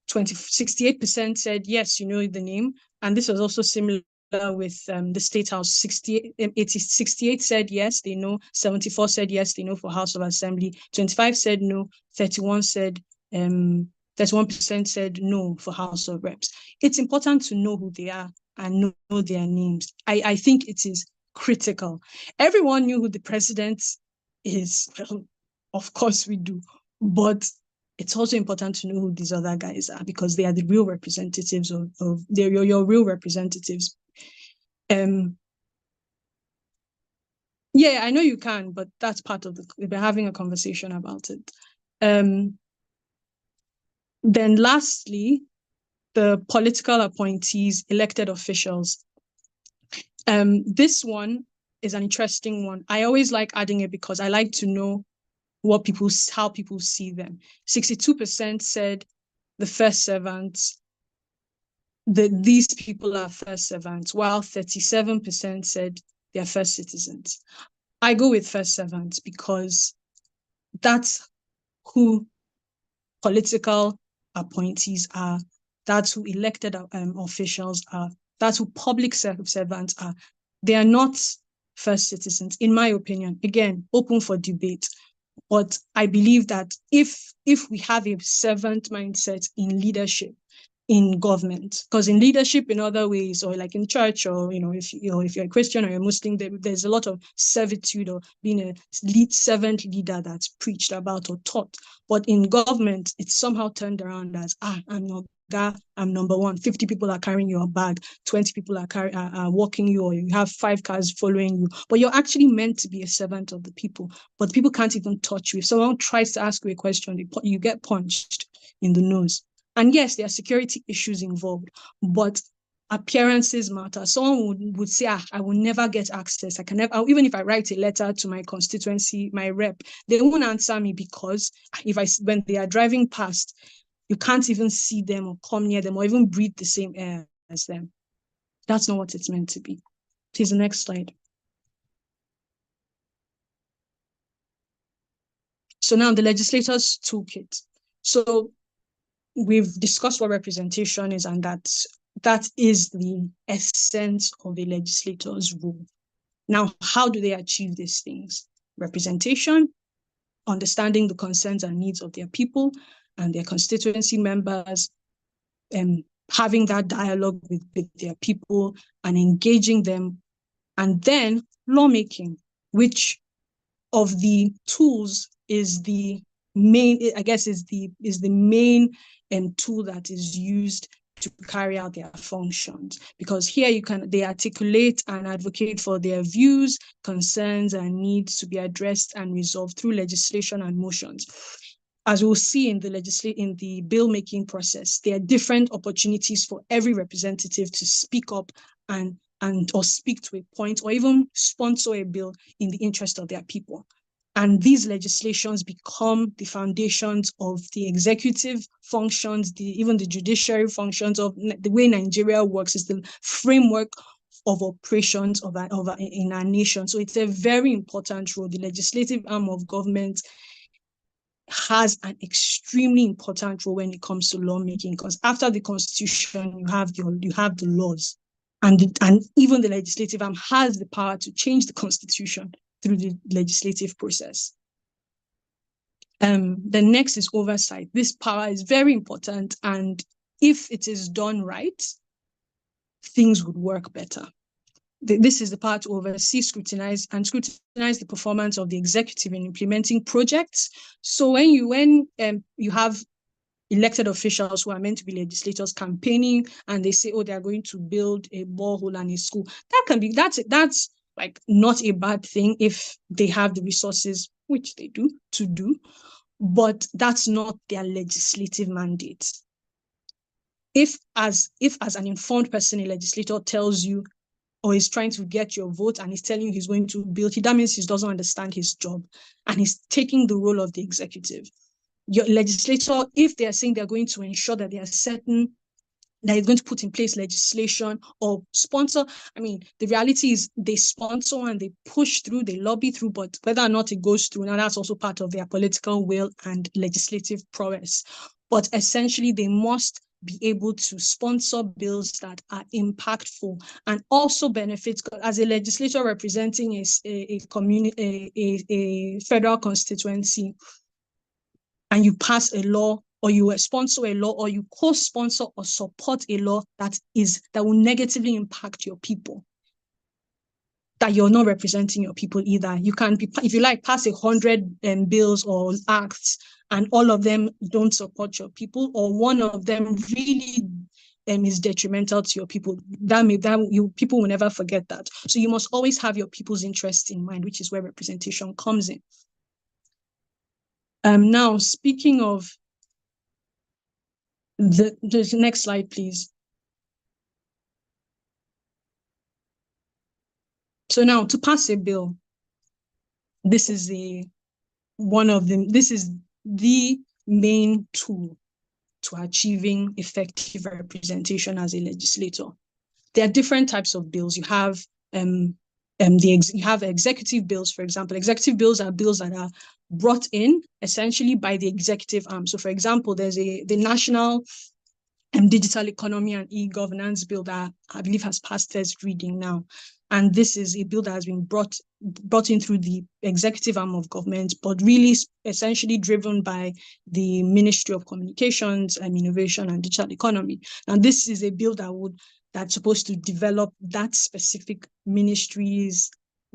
S3: 68% said yes, you know the name. And this was also similar with the State House. 68 said yes, they know. 74 said yes, they know for House of Assembly. 25 said no. 31% said no for House of Reps. It's important to know who they are and know their names. I think it is critical. Everyone knew who the president is. Well, of course we do. But it's also important to know who these other guys are because they are the real representatives they're your real representatives. Yeah, I know you can, but that's part of we're having a conversation about it. Then lastly, the political appointees, elected officials. This one is an interesting one. I always like adding it because I like to know how people see them. 62% said the first servants, these people are first servants, while 37% said they're first citizens. I go with first servants because that's who political appointees are. That's who elected officials are. That's who public servants are. They are not first citizens, in my opinion. Again, open for debate. But I believe that if we have a servant mindset in leadership, in government, because in leadership in other ways, or like in church, or if you're a Christian or you're a Muslim, there's a lot of servitude or being a servant leader that's preached about or taught. But in government, it's somehow turned around as I'm your I'm number one. 50 people are carrying your bag. 20 people are walking you, or you have 5 cars following you. But you're actually meant to be a servant of the people. But people can't even touch you. If someone tries to ask you a question, you get punched in the nose. And yes, there are security issues involved, but appearances matter. Someone would say, I will never get access. I can never, even if I write a letter to my constituency, my rep, they won't answer me, because when they are driving past, you can't even see them or come near them or even breathe the same air as them. That's not what it's meant to be. Please, the next slide. So now the legislator's toolkit. So we've discussed what representation is, and that is the essence of a legislator's role. Now, how do they achieve these things? Representation, understanding the concerns and needs of their people and their constituency members, having that dialogue with their people and engaging them, and then lawmaking, which of the tools is the main, I guess, is the main tool that is used to carry out their functions. Because here they articulate and advocate for their views, concerns, and needs to be addressed and resolved through legislation and motions. As we'll see in the bill making process, there are different opportunities for every representative to speak up or speak to a point, or even sponsor a bill in the interest of their people. And these legislations become the foundations of the executive functions, even the judiciary functions of the way Nigeria works, is the framework of operations in our nation. So it's a very important role. The legislative arm of government has an extremely important role when it comes to lawmaking, because after the Constitution, you have the laws, and even the legislative arm has the power to change the Constitution through the legislative process. The next is oversight. This power is very important, and if it is done right, things would work better. This is the part to oversee, scrutinize the performance of the executive in implementing projects. So when you have elected officials who are meant to be legislators campaigning, and they say, oh, they are going to build a borehole and a school, that's like not a bad thing if they have the resources, which they do, to do, but that's not their legislative mandate. If as an informed person, a legislator tells you, or is trying to get your vote, and he's telling you he's going to build, that means he doesn't understand his job, and he's taking the role of the executive. Your legislator, if they are saying they're going to ensure that they are certain that is going to put in place legislation or sponsor, I mean, the reality is they sponsor and they push through, they lobby through, but whether or not it goes through, now that's also part of their political will and legislative prowess. But essentially, they must be able to sponsor bills that are impactful and also benefit. As a legislator representing a federal constituency, and you pass a law, or you sponsor a law, or you co-sponsor or support a law that will negatively impact your people, that you're not representing your people either. You can be, if you like, pass 100 bills or acts, and all of them don't support your people, or one of them really is detrimental to your people. People will never forget that. So you must always have your people's interest in mind, which is where representation comes in. Now, speaking of the next slide, please. So now, to pass a bill, this is the main tool to achieving effective representation as a legislator. There are different types of bills. You have executive bills, for example. Executive bills are bills that are brought in essentially by the executive arm. So, for example, there's the National Digital Economy and E-Governance Bill that I believe has passed first reading now. And this is a bill that has been brought in through the executive arm of government, but really essentially driven by the Ministry of Communications and Innovation and Digital Economy. And this is a bill that's supposed to develop that specific ministry's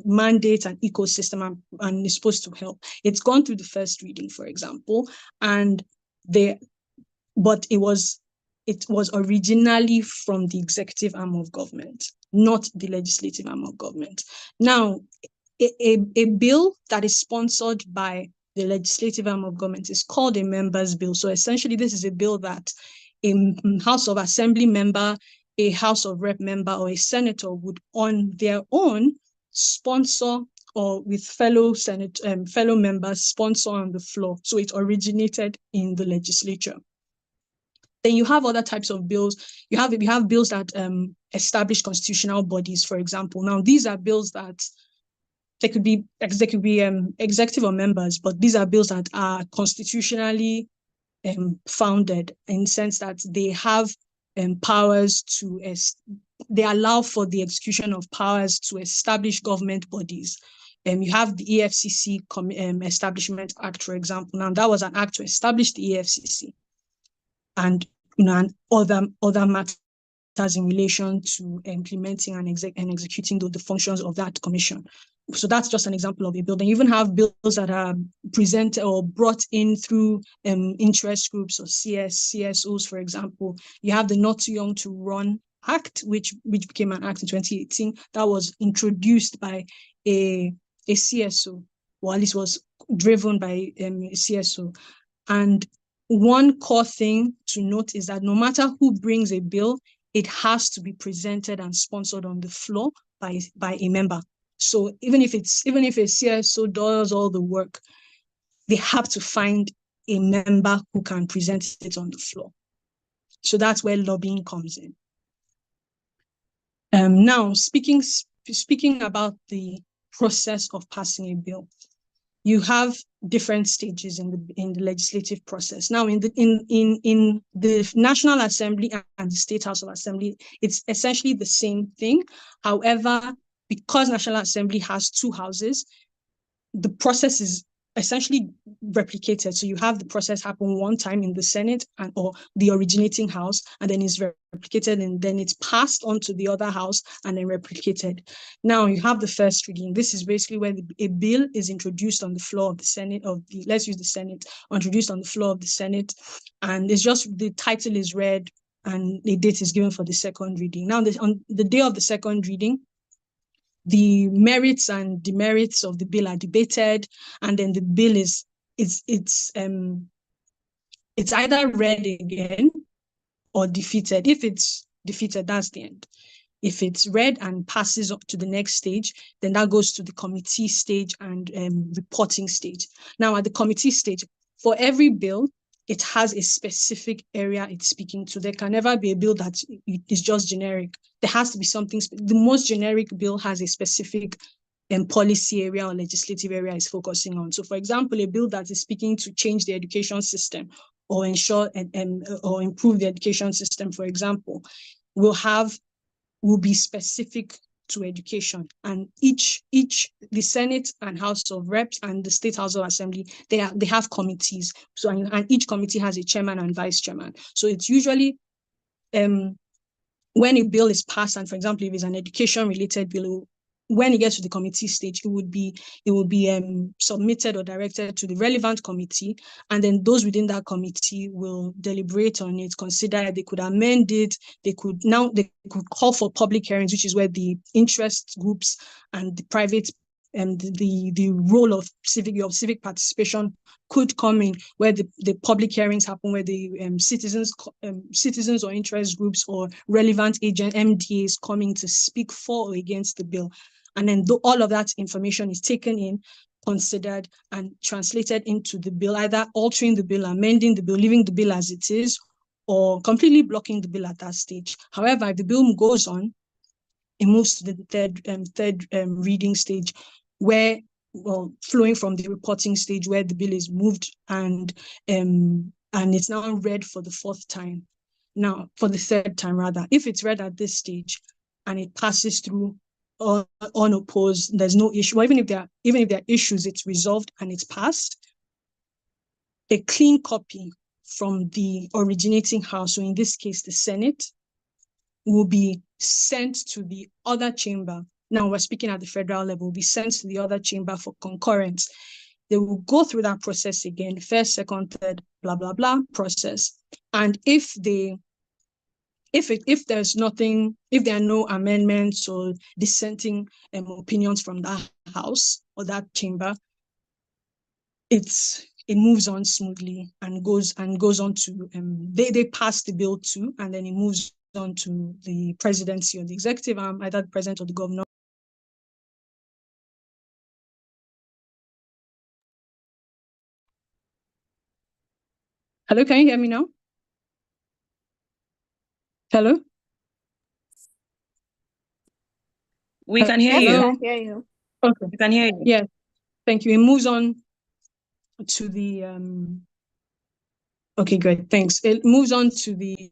S3: mandate and ecosystem, and is supposed to help. It's gone through the first reading, for example, but it was it was originally from the executive arm of government, not the legislative arm of government. Now, a bill that is sponsored by the legislative arm of government is called a member's bill. So essentially, this is a bill that a House of Assembly member, a House of Rep member, or a senator would on their own sponsor, or with fellow members sponsor on the floor. So it originated in the legislature. Then you have other types of bills. You have bills that establish constitutional bodies, for example. Now, these are bills that they could be executive or members, but these are bills that are constitutionally founded, in the sense that they have powers to, they allow for the execution of powers to establish government bodies. You have the EFCC Establishment Act, for example. Now, that was an act to establish the EFCC, and and other matters in relation to implementing and executing the functions of that commission. So that's just an example of a bill. Then you even have bills that are presented or brought in through interest groups or CSOs, for example. You have the Not Too Young to Run Act, which became an act in 2018 that was introduced by a CSO, or at least was driven by a CSO. And one core thing to note is that no matter who brings a bill, it has to be presented and sponsored on the floor by a member. So even if a CSO does all the work, they have to find a member who can present it on the floor. So that's where lobbying comes in. Now, speaking about the process of passing a bill, you have different stages in the legislative process. Now, in the National Assembly and the State House of Assembly, it's essentially the same thing. However, because National Assembly has two houses, the process is essentially replicated. So you have the process happen one time in the Senate or the originating house, and then it's replicated, and then it's passed on to the other house and then replicated. Now you have the first reading. This is basically where a bill is introduced on the floor of the Senate, let's use the Senate, introduced on the floor of the Senate, and it's just the title is read and the date is given for the second reading. Now, on the day of the second reading, the merits and demerits of the bill are debated, and then the bill it's either read again or defeated. If it's defeated, that's the end. If it's read and passes up to the next stage, then that goes to the committee stage and reporting stage. Now, at the committee stage, for every bill, it has a specific area it's speaking to. There can never be a bill that is just generic. There has to be something. The most generic bill has a specific policy area or legislative area it's focusing on. So, for example, a bill that is speaking to change the education system or ensure or improve the education system, for example, will be specific to education. And the Senate and House of Reps and the State House of Assembly, they have committees. So, and each committee has a chairman and vice chairman. So it's usually when a bill is passed, and for example, if it's an education related bill, when it gets to the committee stage, it would be submitted or directed to the relevant committee, and then those within that committee will deliberate on it, consider it. They could amend it. They could call for public hearings, which is where the interest groups and the private and the role of civic participation could come in, where the public hearings happen, where the citizens or interest groups or relevant agent MDAs coming to speak for or against the bill. And then all of that information is taken in, considered, and translated into the bill, either altering the bill, amending the bill, leaving the bill as it is, or completely blocking the bill at that stage. However, if the bill goes on, it moves to the third reading stage, where, flowing from the reporting stage, where the bill is moved and it's now read for the third time. If it's read at this stage and it passes through unopposed, there's no issue. Or even if there are issues, it's resolved and it's passed. A clean copy from the originating house, so in this case, the Senate, will be sent to the other chamber. Now we're speaking at the federal level, will be sent to the other chamber for concurrence. They will go through that process again, first, second, third, blah, blah, blah process. And if they if there's nothing, if there are no amendments or dissenting opinions from that house or that chamber, it moves on smoothly and goes on to they pass the bill too, and then it moves on to the presidency or the executive arm, either the president or the governor. Hello, can you hear me now? Hello?
S1: We can hear
S2: Yes, we
S1: you.
S2: can hear you.
S3: Okay.
S1: We can hear you.
S3: Yeah, thank you. It moves on to the okay, great, thanks. It moves on to the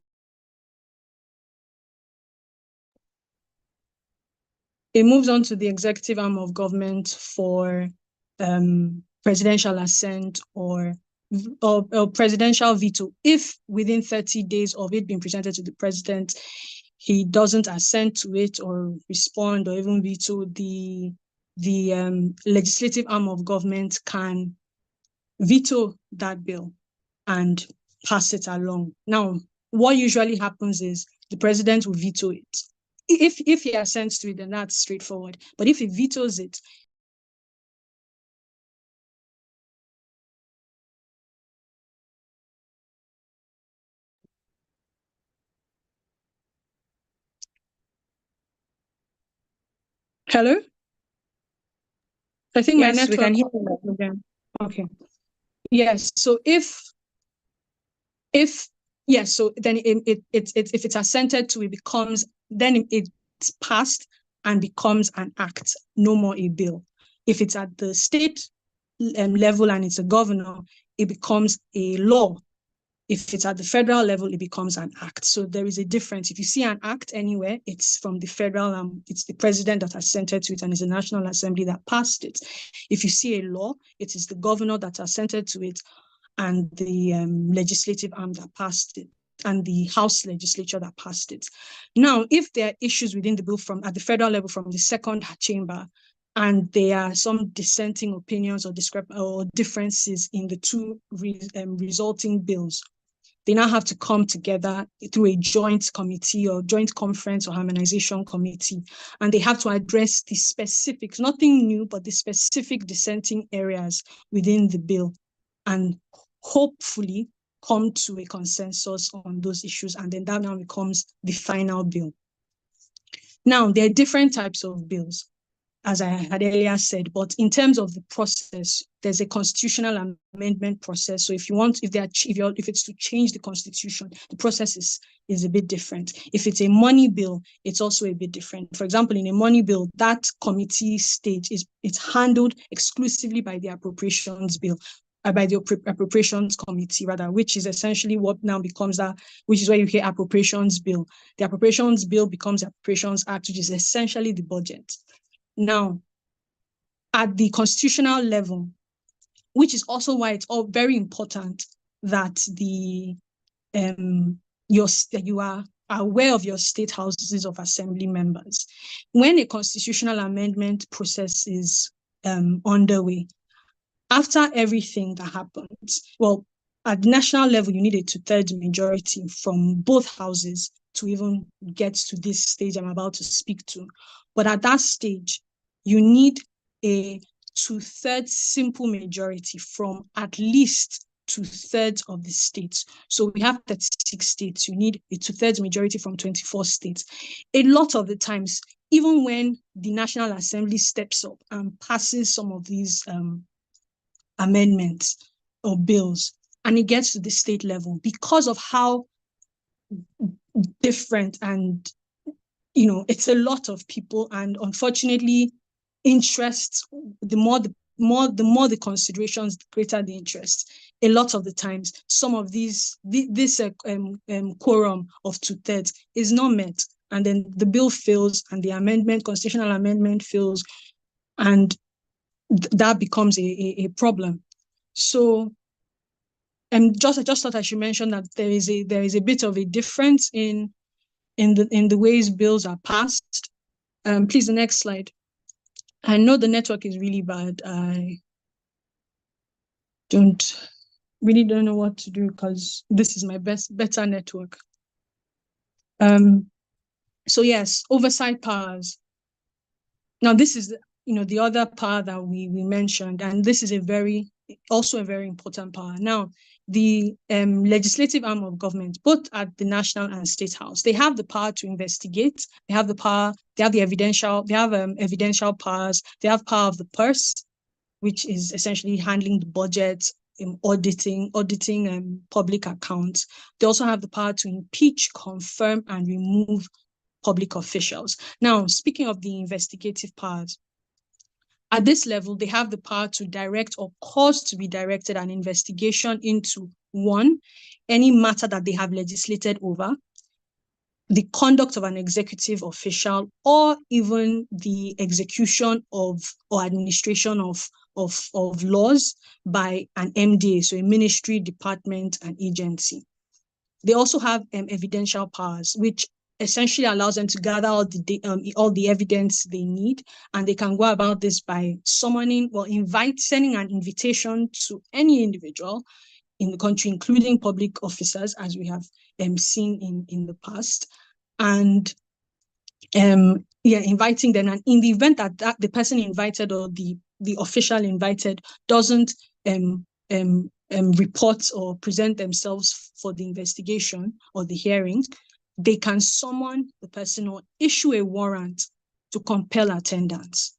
S3: executive arm of government for presidential assent or presidential veto. If within 30 days of it being presented to the president, he doesn't assent to it or respond or even veto, the legislative arm of government can veto that bill and pass it along. Now, what usually happens is the president will veto it. If he assents to it, then that's straightforward. But if he vetoes it, hello? I think my
S1: Yes, we
S3: network
S1: can hear you.
S3: again. Okay. Yes. So if yes, so then if it's assented to, it becomes, then it's passed and becomes an act, no more a bill. If it's at the state level and it's a governor, it becomes a law. If it's at the federal level, it becomes an act. So there is a difference. If you see an act anywhere, it's from the federal, it's the president that assented to it, and it's the National Assembly that passed it. If you see a law, it is the governor that assented to it, and the legislative arm that passed it, and the House legislature that passed it. Now, if there are issues within the bill at the federal level from the second chamber, and there are some dissenting opinions or differences in the two resulting bills, they now have to come together through a joint committee or joint conference or harmonization committee, and they have to address the specifics, nothing new, but the specific dissenting areas within the bill, and hopefully come to a consensus on those issues, and then that now becomes the final bill. Now, there are different types of bills, as I had earlier said, but in terms of the process, there's a constitutional amendment process. So if it's to change the constitution, the process is a bit different. If it's a money bill, it's also a bit different. For example, in a money bill, that committee stage it's handled exclusively by the appropriations bill, by the appropriations committee rather, which is essentially what now becomes that, which is where you hear appropriations bill. The appropriations bill becomes the Appropriations Act, which is essentially the budget. Now, at the constitutional level, which is also why it's all very important that you are aware of your state houses of assembly members. When a constitutional amendment process is underway, after everything that happens, well, at national level, you need a 2/3 majority from both houses to even get to this stage I'm about to speak to. But at that stage, you need a 2/3 simple majority from at least 2/3 of the states. So we have 36 states. You need a 2/3 majority from 24 states. A lot of the times, even when the National Assembly steps up and passes some of these amendments or bills, and it gets to the state level, because of how different and it's a lot of people, and unfortunately interests, the more the considerations, the greater the interest. A lot of the times, some of this quorum of 2/3 is not met, and then the bill fails, and the constitutional amendment fails, and that becomes a problem. So just thought I should mention that there is a bit of a difference in the ways bills are passed. Please, the next slide. I know the network is really bad. I really don't know what to do because this is my better network. So yes, oversight powers. Now, this is, the other power that we mentioned, and this is also a very important power. Now, the legislative arm of government, both at the national and state house, they have the power to investigate. They have the power. They have evidential powers. They have power of the purse, which is essentially handling the budget, auditing public accounts. They also have the power to impeach, confirm, and remove public officials. Now, speaking of the investigative powers, at this level, they have the power to direct or cause to be directed an investigation into, one, any matter that they have legislated over, the conduct of an executive official, or even the execution of or administration of laws by an MDA, so a ministry, department, and agency. They also have evidential powers, which essentially allows them to gather all the evidence they need, and they can go about this by sending an invitation to any individual in the country, including public officers, as we have seen in the past, and inviting them. And in the event that the person invited or the official invited doesn't report or present themselves for the investigation or the hearing, they can summon the person or issue a warrant to compel attendance.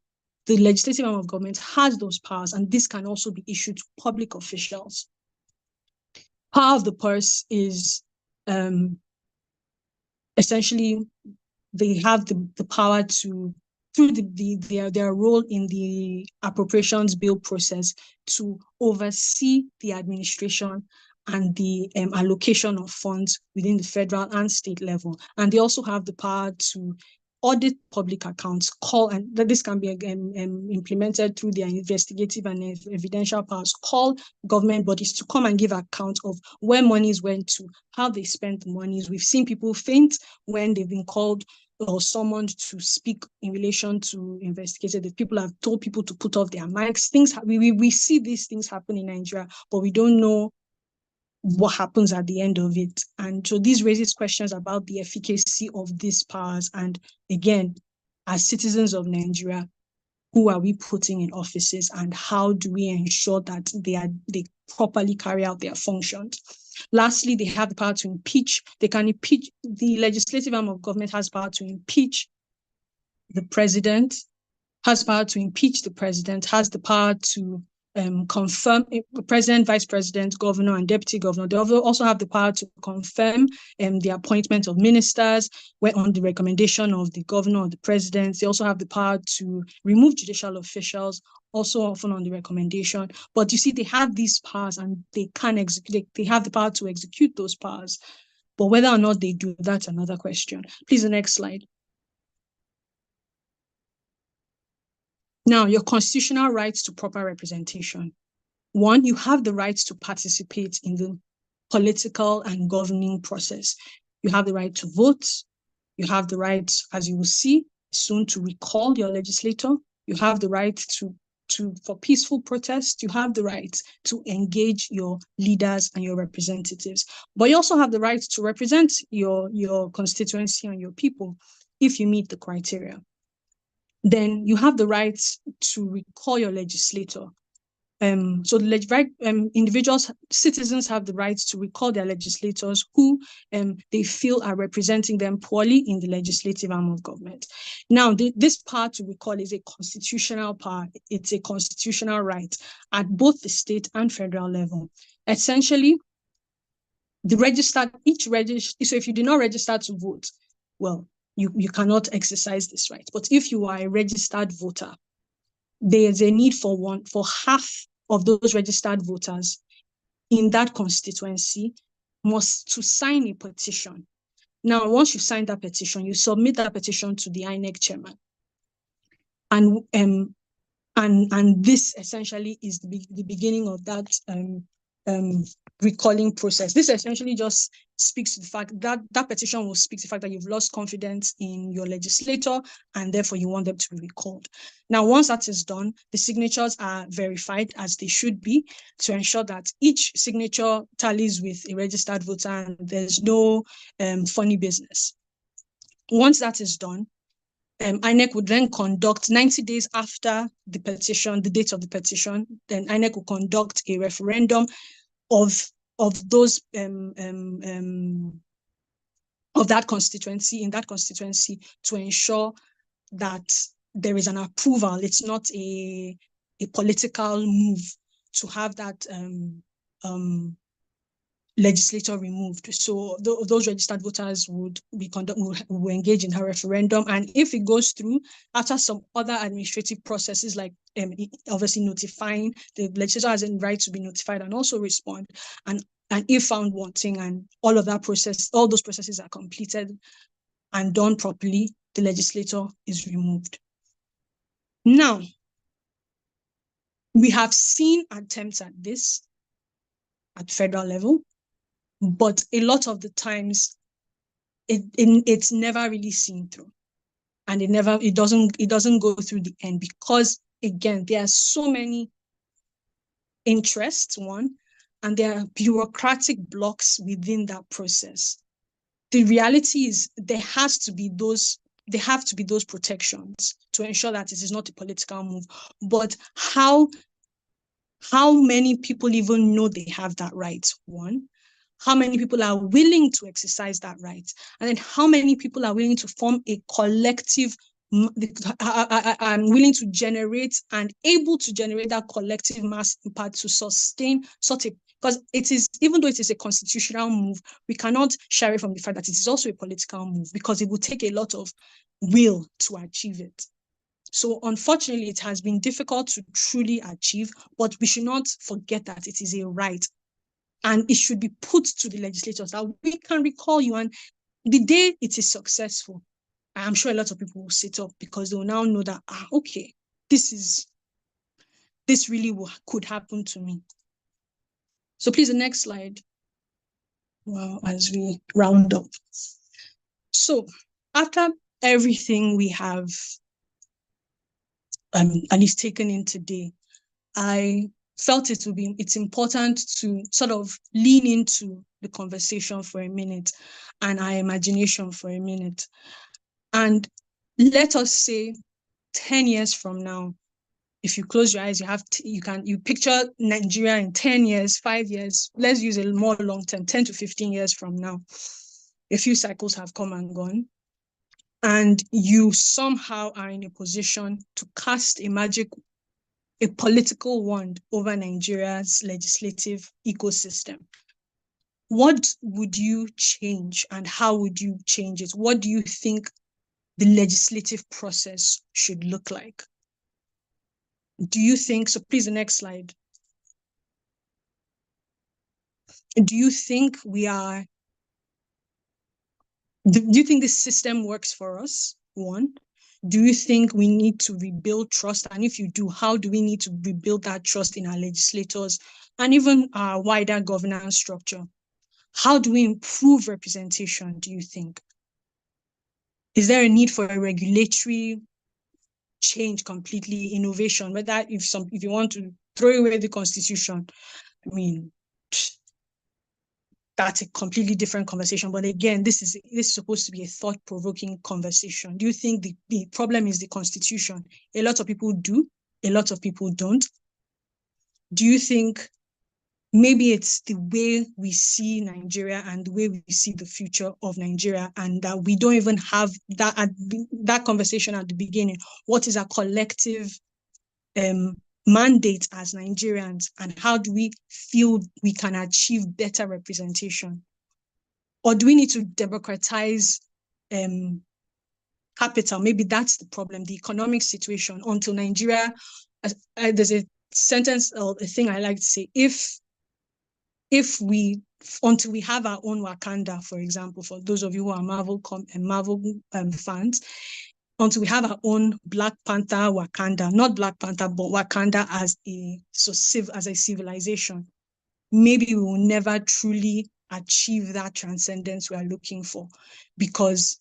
S3: The legislative arm of government has those powers, and this can also be issued to public officials. Power of the purse is essentially they have the power to, through their role in the appropriations bill process, to oversee the administration and the allocation of funds within the federal and state level. And they also have the power to audit public accounts, and this can be implemented through their investigative and evidential powers, call government bodies to come and give account of where monies went to, how they spent the monies. We've seen people faint when they've been called or summoned to speak in relation to investigated. That people have told people to put off their mics. We see these things happen in Nigeria, but we don't know what happens at the end of it. And so this raises questions about the efficacy of these powers. And again, as citizens of Nigeria, who are we putting in offices, and how do we ensure that they properly carry out their functions? Lastly, they have the power to impeach. They can impeach. The legislative arm of government has power to impeach the president, has power to impeach the president, has the power to confirm president, vice president, governor, and deputy governor. They also have the power to confirm the appointment of ministers on the recommendation of the governor or the president. They also have the power to remove judicial officials, also often on the recommendation. But you see, they have these powers and they can execute. They have the power to execute those powers. But whether or not they do, that's another question. Please, the next slide. Now, your constitutional rights to proper representation. One, you have the right to participate in the political and governing process. You have the right to vote. You have the right, as you will see soon, to recall your legislator. You have the right for peaceful protest. You have the right to engage your leaders and your representatives. But you also have the right to represent your constituency and your people if you meet the criteria. Then you have the right to recall your legislator. Individuals, citizens have the right to recall their legislators who they feel are representing them poorly in the legislative arm of government. Now, this power to recall is a constitutional power. It's a constitutional right at both the state and federal level. Essentially, so if you do not register to vote, well, you cannot exercise this right. But if you are a registered voter, there's a need for half of those registered voters in that constituency to sign a petition. Now, once you sign that petition, you submit that petition to the INEC chairman. And this essentially is the beginning of that recalling process. This essentially just speaks to the fact that that petition will speak to the fact that you've lost confidence in your legislator and therefore you want them to be recalled. Now, once that is done, the signatures are verified as they should be to ensure that each signature tallies with a registered voter and there's no funny business. Once that is done, INEC would then conduct 90 days after the petition, the date of the petition, then INEC will conduct a referendum of those of that constituency, in that constituency, to ensure that there is an approval. It's not a political move to have that legislator removed. So those registered voters would engage in a referendum, and if it goes through, after some other administrative processes, like obviously notifying, the legislator has a right to be notified and also respond, and if found wanting, and all of that process, all those processes are completed and done properly, the legislator is removed. Now, we have seen attempts at this at federal level, but a lot of the times it's never really seen through, and it doesn't go through the end, because again, there are so many interests, one, and there are bureaucratic blocks within that process. The reality is there have to be those protections to ensure that it is not a political move. But how many people even know they have that right? One, how many people are willing to exercise that right? And then how many people are willing to form a collective, willing to generate and able to generate that collective mass impact to sustain such a, because it is, even though it is a constitutional move, we cannot shy away from the fact that it is also a political move, because it will take a lot of will to achieve it. So unfortunately, it has been difficult to truly achieve, but we should not forget that it is a right, and it should be put to the legislators that we can recall you, and the day it is successful, I'm sure a lot of people will sit up, because they will now know that, okay, this really could happen to me. So please, the next slide. Well, as we round up. So after everything we have at least taken in today, I felt it's important to sort of lean into the conversation for a minute and our imagination for a minute. And let us say 10 years from now, if you close your eyes, you picture Nigeria in 10 years, 5 years, let's use a more long term, 10 to 15 years from now. A few cycles have come and gone, and you somehow are in a position to cast a political wand over Nigeria's legislative ecosystem. What would you change, and how would you change it? What do you think the legislative process should look like? Do you think, so please, the next slide. Do you think do you think this system works for us? One, do you think we need to rebuild trust? And if you do, how do we need to rebuild that trust in our legislators and even our wider governance structure? How do we improve representation, do you think? Is there a need for a regulatory change completely, innovation? Whether if you want to throw away the Constitution, I mean, that's a completely different conversation. But again, this is supposed to be a thought-provoking conversation. Do you think the problem is the Constitution? A lot of people do, a lot of people don't. Do you think maybe it's the way we see Nigeria and the way we see the future of Nigeria, and that we don't even have that conversation at the beginning? What is our collective mandate as Nigerians, and how do we feel we can achieve better representation? Or do we need to democratize capital? Maybe that's the problem, the economic situation, until Nigeria, there's a sentence or a thing I like to say, until we have our own Wakanda, for example, for those of you who are Marvel fans, until we have our own Black Panther Wakanda, not Black Panther, but Wakanda as a civilization, maybe we will never truly achieve that transcendence we are looking for, because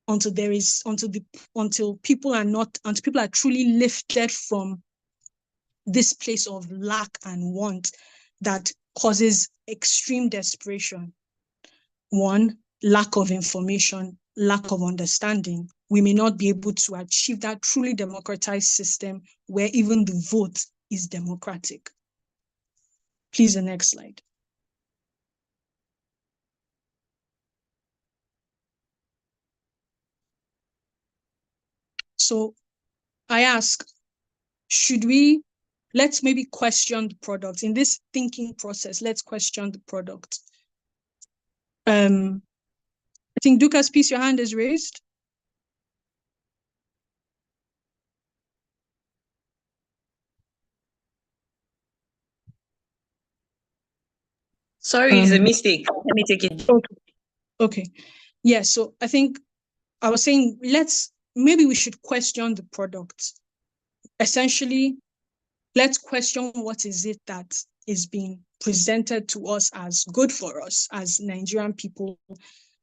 S3: until people are truly lifted from this place of lack and want that causes extreme desperation. One, lack of information, lack of understanding, we may not be able to achieve that truly democratized system where even the vote is democratic. Please, the next slide. So I ask, let's maybe question the product. In this thinking process, let's question the product. I think Dukas, please, your hand is raised.
S1: Sorry, it's a mistake. Let me take it.
S3: Okay. Yeah, so I think I was saying, maybe we should question the product. Essentially, let's question what is it that is being presented to us as good for us as Nigerian people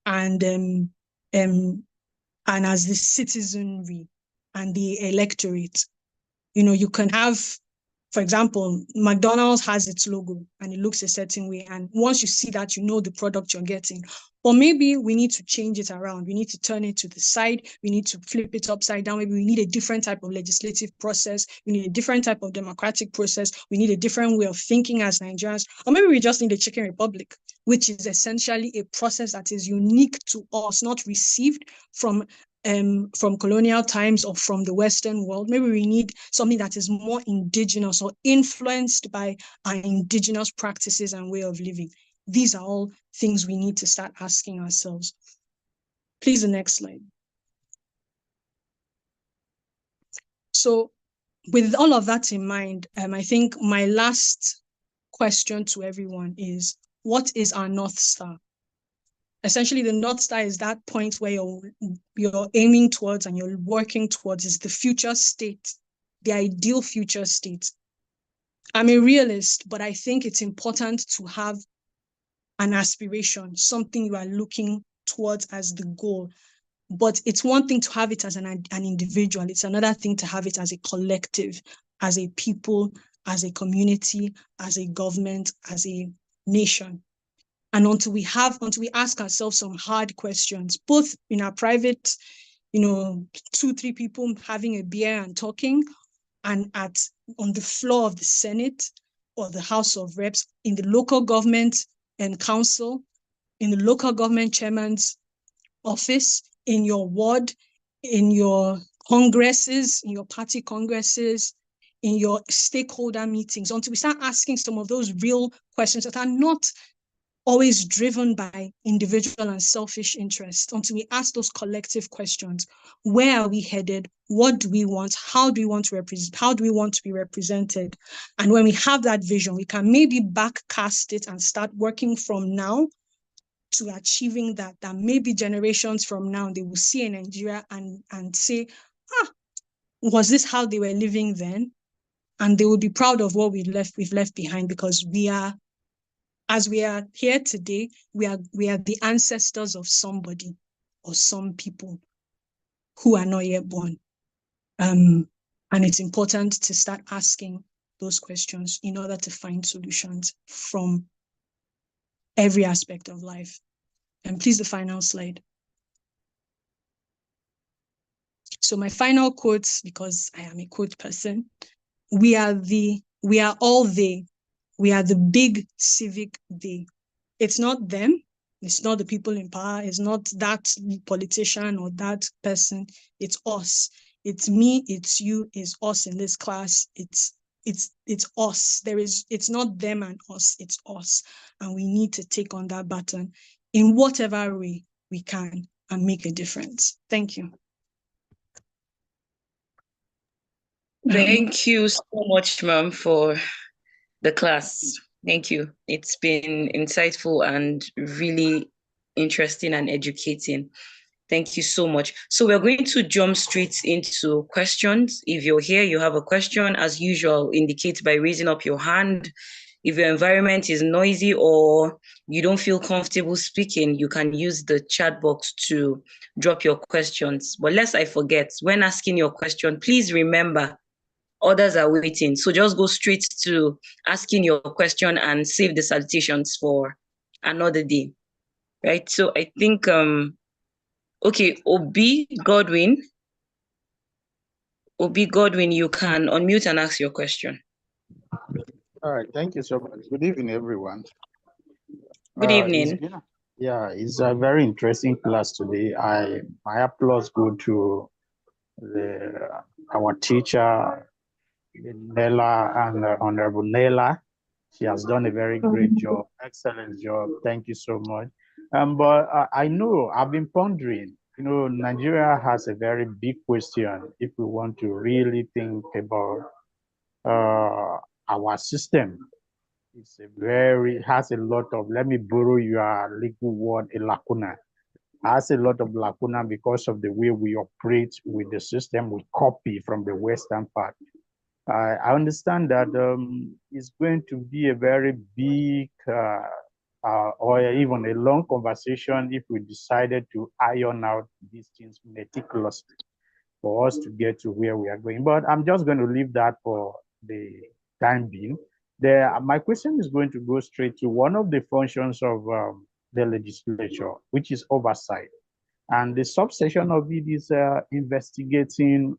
S3: and as the citizenry and the electorate. You know, you can have, for example, McDonald's has its logo and it looks a certain way. And once you see that, you know the product you're getting. Or maybe we need to change it around. We need to turn it to the side. We need to flip it upside down. Maybe we need a different type of legislative process. We need a different type of democratic process. We need a different way of thinking as Nigerians. Or maybe we just need a chicken republic, which is essentially a process that is unique to us, not received from colonial times or from the Western world. Maybe we need something that is more indigenous or influenced by our indigenous practices and way of living. These are all things we need to start asking ourselves. Please, the next slide. So with all of that in mind, I think my last question to everyone is, what is our North Star? Essentially, the North Star is that point where you're aiming towards and you're working towards is the future state, the ideal future state. I'm a realist, but I think it's important to have an aspiration, something you are looking towards as the goal. But it's one thing to have it as an individual. It's another thing to have it as a collective, as a people, as a community, as a government, as a nation. And until we ask ourselves some hard questions, both in our private, 2-3 people having a beer and talking, and on the floor of the Senate or the House of Reps, in the local government and council, in the local government chairman's office, in your ward, in your congresses, in your party congresses, in your stakeholder meetings, until we start asking some of those real questions that are not always driven by individual and selfish interests, until we ask those collective questions. Where are we headed? What do we want? How do we want to represent? How do we want to be represented? And when we have that vision, we can maybe backcast it and start working from now to achieving that maybe generations from now, they will see in Nigeria and say, was this how they were living then? And they will be proud of what we've left behind, because as we are here today, we are the ancestors of somebody or some people who are not yet born. And it's important to start asking those questions in order to find solutions from every aspect of life. And please, the final slide. So my final quotes, because I am a quote person, we are all they. We are the big civic they. It's not them. It's not the people in power. It's not that politician or that person. It's us. It's me. It's you. It's us in this class. It's us. It's not them and us. It's us. And we need to take on that baton in whatever way we can and make a difference. Thank you.
S1: Thank you so much, ma'am, for the class. Thank you. It's been insightful and really interesting and educating. Thank you so much. So we're going to jump straight into questions. If you're here, you have a question, as usual, indicate by raising up your hand. If your environment is noisy or you don't feel comfortable speaking, you can use the chat box to drop your questions. But lest I forget, when asking your question, please remember others are waiting. So just go straight to asking your question and save the salutations for another day, right? So I think Okay, Obi Godwin. Obi Godwin, you can unmute and ask your question.
S4: All right, thank you so much. Good evening, everyone.
S1: Good evening.
S4: It's a very interesting class today. My applause go to our teacher, Nella, and Honorable Nella. She has done a very great job, excellent job. Thank you so much. But I know I've been pondering. Nigeria has a very big question if we want to really think about our system. Has a lot of, let me borrow your legal word, a lacuna. Has a lot of lacuna because of the way we operate with the system we copy from the Western part. I understand that it's going to be a very big or even a long conversation if we decided to iron out these things meticulously for us to get to where we are going. But I'm just going to leave that for the time being. My question is going to go straight to one of the functions of the legislature, which is oversight. And the subsection of it is investigating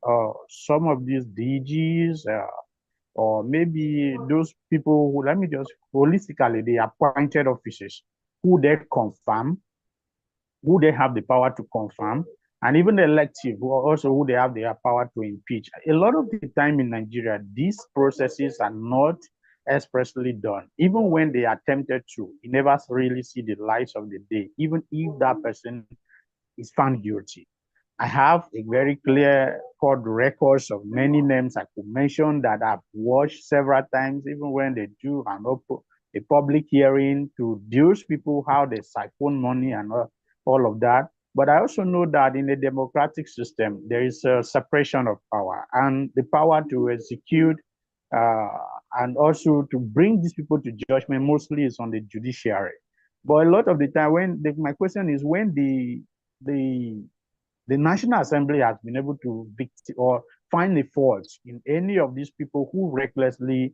S4: some of these DGs or maybe those people who, let me just holistically, the appointed officers who they confirm, who they have the power to confirm, and even the elective, who they have the power to impeach. A lot of the time in Nigeria, these processes are not expressly done. Even when they attempted to, you never really see the light of the day, even if that person is found guilty. I have a very clear court records of many names I could mention that I've watched several times, even when they do a public hearing to those people, how they siphon money and all of that. But I also know that in a democratic system, there is a separation of power, and the power to execute and also to bring these people to judgment mostly is on the judiciary. But a lot of the time, my question is when the National Assembly has been able to or find a fault in any of these people who recklessly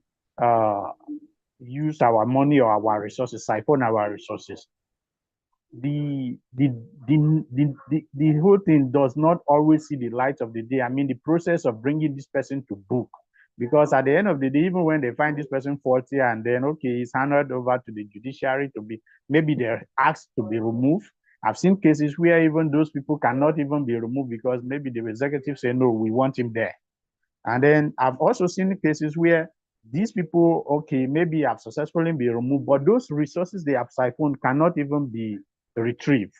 S4: use our money or our resources, siphon our resources. The whole thing does not always see the light of the day. I mean, the process of bringing this person to book, because at the end of the day, even when they find this person faulty and then, okay, it's handed over to the judiciary to be, maybe they're asked to be removed. I've seen cases where even those people cannot even be removed because maybe the executive say, no, we want him there. And then I've also seen cases where these people, okay, maybe have successfully been removed, but those resources they have siphoned cannot even be retrieved.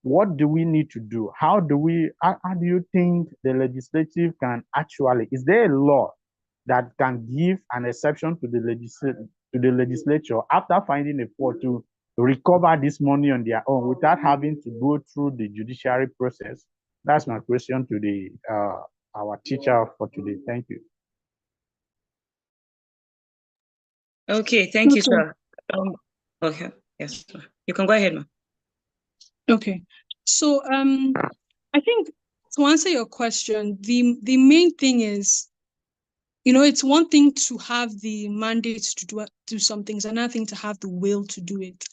S4: What do we need to do? How do you think the legislative can actually, is there a law that can give an exception to the legislature after finding a fault to recover this money on their own without having to go through the judiciary process? That's my question to our teacher for today. Thank you.
S1: Okay, thank you, sir. Okay, yes, you can go ahead, ma'am.
S3: Okay, so I think to answer your question, the main thing is, it's one thing to have the mandate to do some things, another thing to have the will to do it.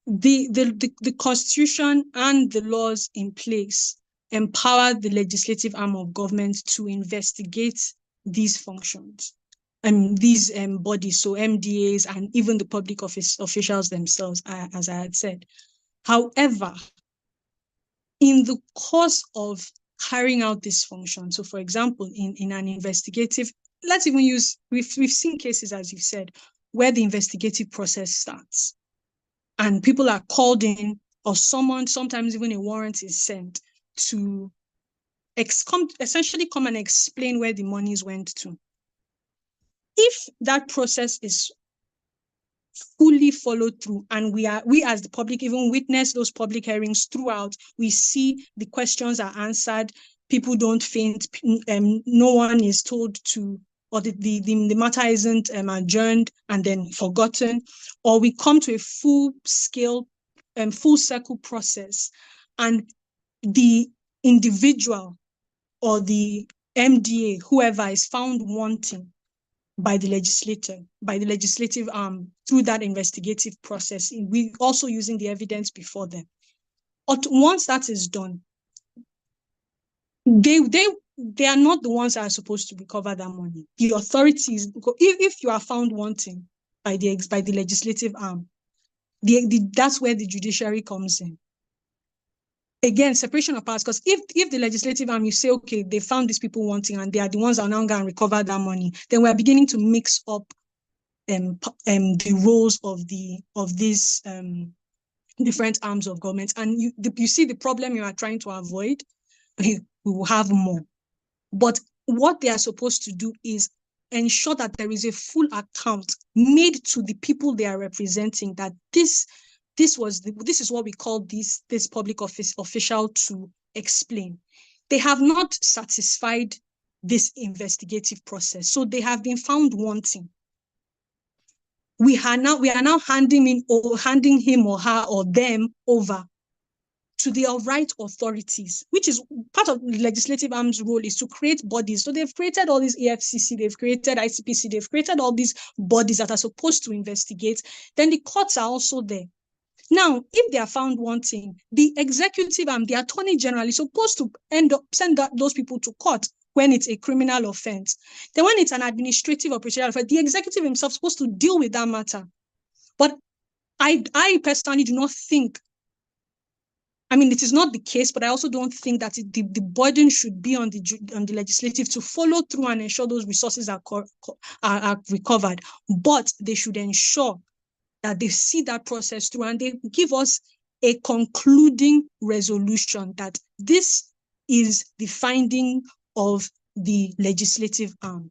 S3: The Constitution and the laws in place empower the legislative arm of government to investigate these functions and these bodies, so MDAs and even the public officials themselves, as I had said. However, in the course of carrying out this function, so for example, in an investigative, let's even use, we've seen cases, as you said, where the investigative process starts and people are called in or summoned, sometimes even a warrant is sent to essentially come and explain where the monies went to. If that process is fully followed through, and we as the public even witness those public hearings throughout, we see the questions are answered, people don't faint, no one is told to, or the matter isn't adjourned and then forgotten, or we come to a full scale full circle process and the individual or the MDA, whoever, is found wanting by the legislative arm through that investigative process. We also using the evidence before them. But once that is done, they are not the ones that are supposed to recover that money. The authorities, if you are found wanting by the legislative arm, that's where the judiciary comes in. Again, separation of powers, because if the legislative arm, you say, okay, they found these people wanting and they are the ones that are now going to recover that money, then we're beginning to mix up the roles of these different arms of government. And you see the problem you are trying to avoid, we will have more. But what they are supposed to do is ensure that there is a full account made to the people they are representing, that this is what we call this public official to explain. They have not satisfied this investigative process, so they have been found wanting. We are now handing him or her or them over to the right authorities, which is part of the legislative arm's role, is to create bodies. So they've created all these AFCC, they've created ICPC, they've created all these bodies that are supposed to investigate. Then the courts are also there. Now, if they are found wanting, the executive arm, the attorney general, is supposed to send those people to court when it's a criminal offense. Then when it's an administrative or procedural offense, the executive himself is supposed to deal with that matter. But I personally do not think, it is not the case, but I also don't think that the burden should be on the legislative to follow through and ensure those resources are recovered. But they should ensure that they see that process through and they give us a concluding resolution that this is the finding of the legislative arm.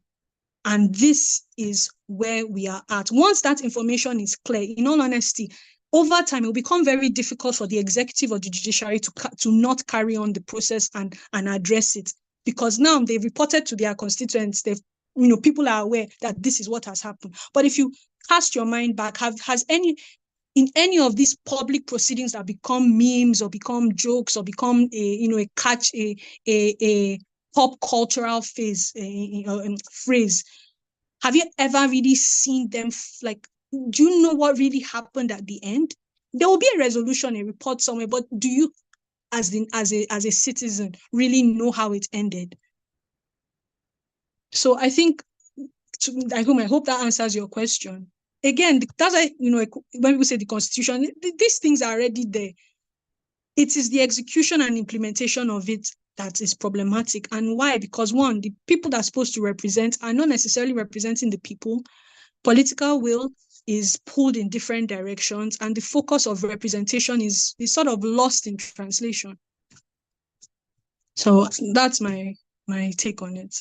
S3: And this is where we are at. Once that information is clear, in all honesty, over time, it will become very difficult for the executive or the judiciary to not carry on the process and address it. Because now they've reported to their constituents, people are aware that this is what has happened. But if you cast your mind back, in any of these public proceedings that become memes or become jokes or become a pop cultural phrase, have you ever really seen them do you know what really happened at the end? There will be a resolution, a report somewhere, but do you, as a citizen, really know how it ended? So I think, I hope that answers your question. Again, that's why, when people say the Constitution, these things are already there. It is the execution and implementation of it that is problematic. And why? Because one, the people that are supposed to represent are not necessarily representing the people. Political will is pulled in different directions, and the focus of representation is sort of lost in translation. So that's my take on it.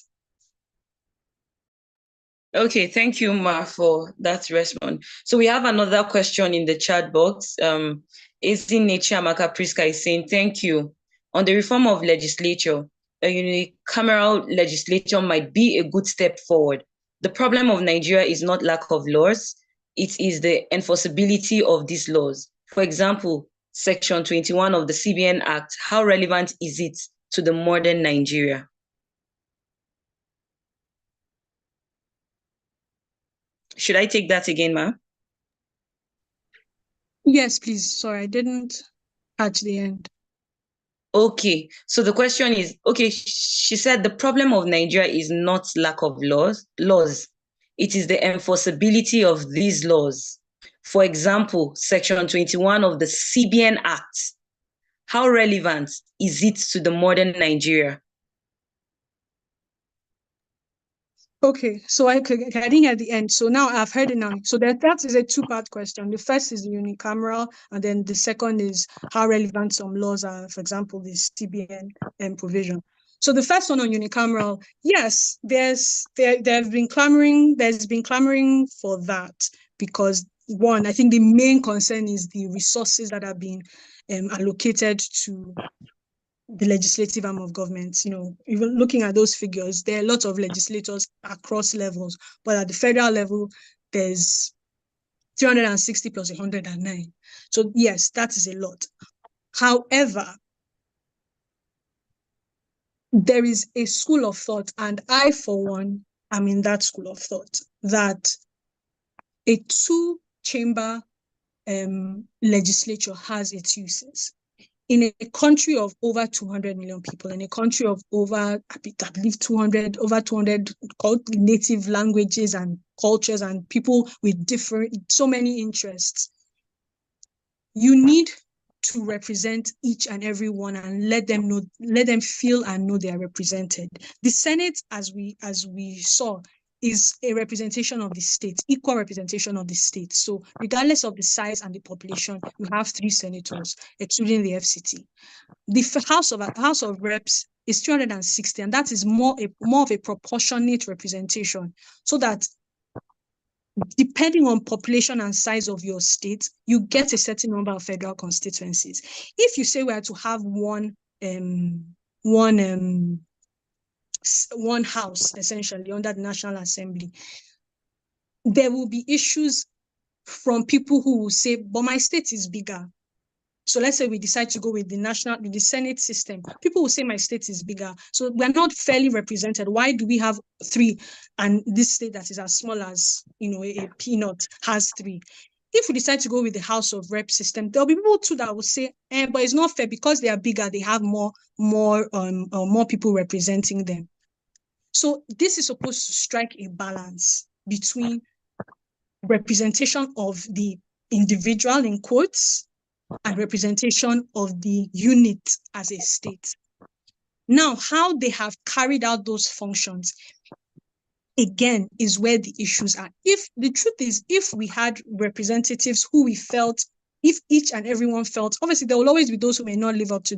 S1: Okay, thank you, Ma, for that response. So we have another question in the chat box. Izine Chiamaka Priska is saying, thank you. On the reform of legislature, a unicameral legislature might be a good step forward. The problem of Nigeria is not lack of laws, it is the enforceability of these laws. For example, Section 21 of the CBN Act, how relevant is it to the modern Nigeria? Should I take that again, Ma?
S3: Yes, please. Sorry, I didn't catch the end.
S1: Okay, so the question is, okay, she said the problem of Nigeria is not lack of laws. It is the enforceability of these laws. For example, Section 21 of the CBN Act. How relevant is it to the modern Nigeria?
S3: Okay, so I didn't at the end. So now I've heard it now. So that is a two-part question. The first is the unicameral, and then the second is how relevant some laws are, for example, the CBN provision. So the first one on unicameral, yes, there's been clamoring for that, because one, I think the main concern is the resources that are being allocated to the legislative arm of government. Even looking at those figures, there are lots of legislators across levels, but at the federal level, there's 360 plus 109. So yes, that is a lot. However, there is a school of thought, and I, for one, am in that school of thought, that a two-chamber legislature has its uses. in a country of over 200 million people, in a country of over, I believe 200 native languages and cultures and people with so many interests, you need to represent each and every one and let them feel and know they are represented. The Senate, as we saw, is a representation of the state, equal representation of the state. So regardless of the size and the population, we have 3 senators, excluding the FCT. The House of Reps is 260, and that is more of a proportionate representation, so that depending on population and size of your state, you get a certain number of federal constituencies. If you say we are to have one house, essentially, under the National Assembly, there will be issues from people who will say, but my state is bigger. So let's say we decide to go with the Senate system. People will say my state is bigger. So we're not fairly represented. Why do we have 3 and this state that is as small as, a peanut has 3? If we decide to go with the House of Rep system, there'll be people too that will say, but it's not fair because they are bigger, they have more people representing them. So this is supposed to strike a balance between representation of the individual, in quotes, and representation of the unit as a state. Now, how they have carried out those functions, again, is where the issues are. If the truth is, if we had representatives who we felt, if each and everyone felt, obviously there will always be those who may not live up to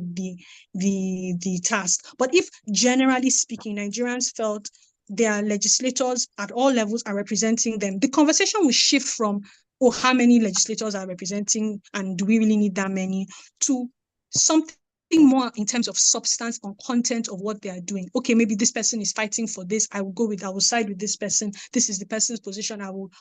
S3: the task. But if generally speaking, Nigerians felt their legislators at all levels are representing them, the conversation will shift from, oh, how many legislators are representing and do we really need that many, to something more in terms of substance and content of what they are doing. Okay, maybe this person is fighting for this. I will side with this person. This is the person's position. I will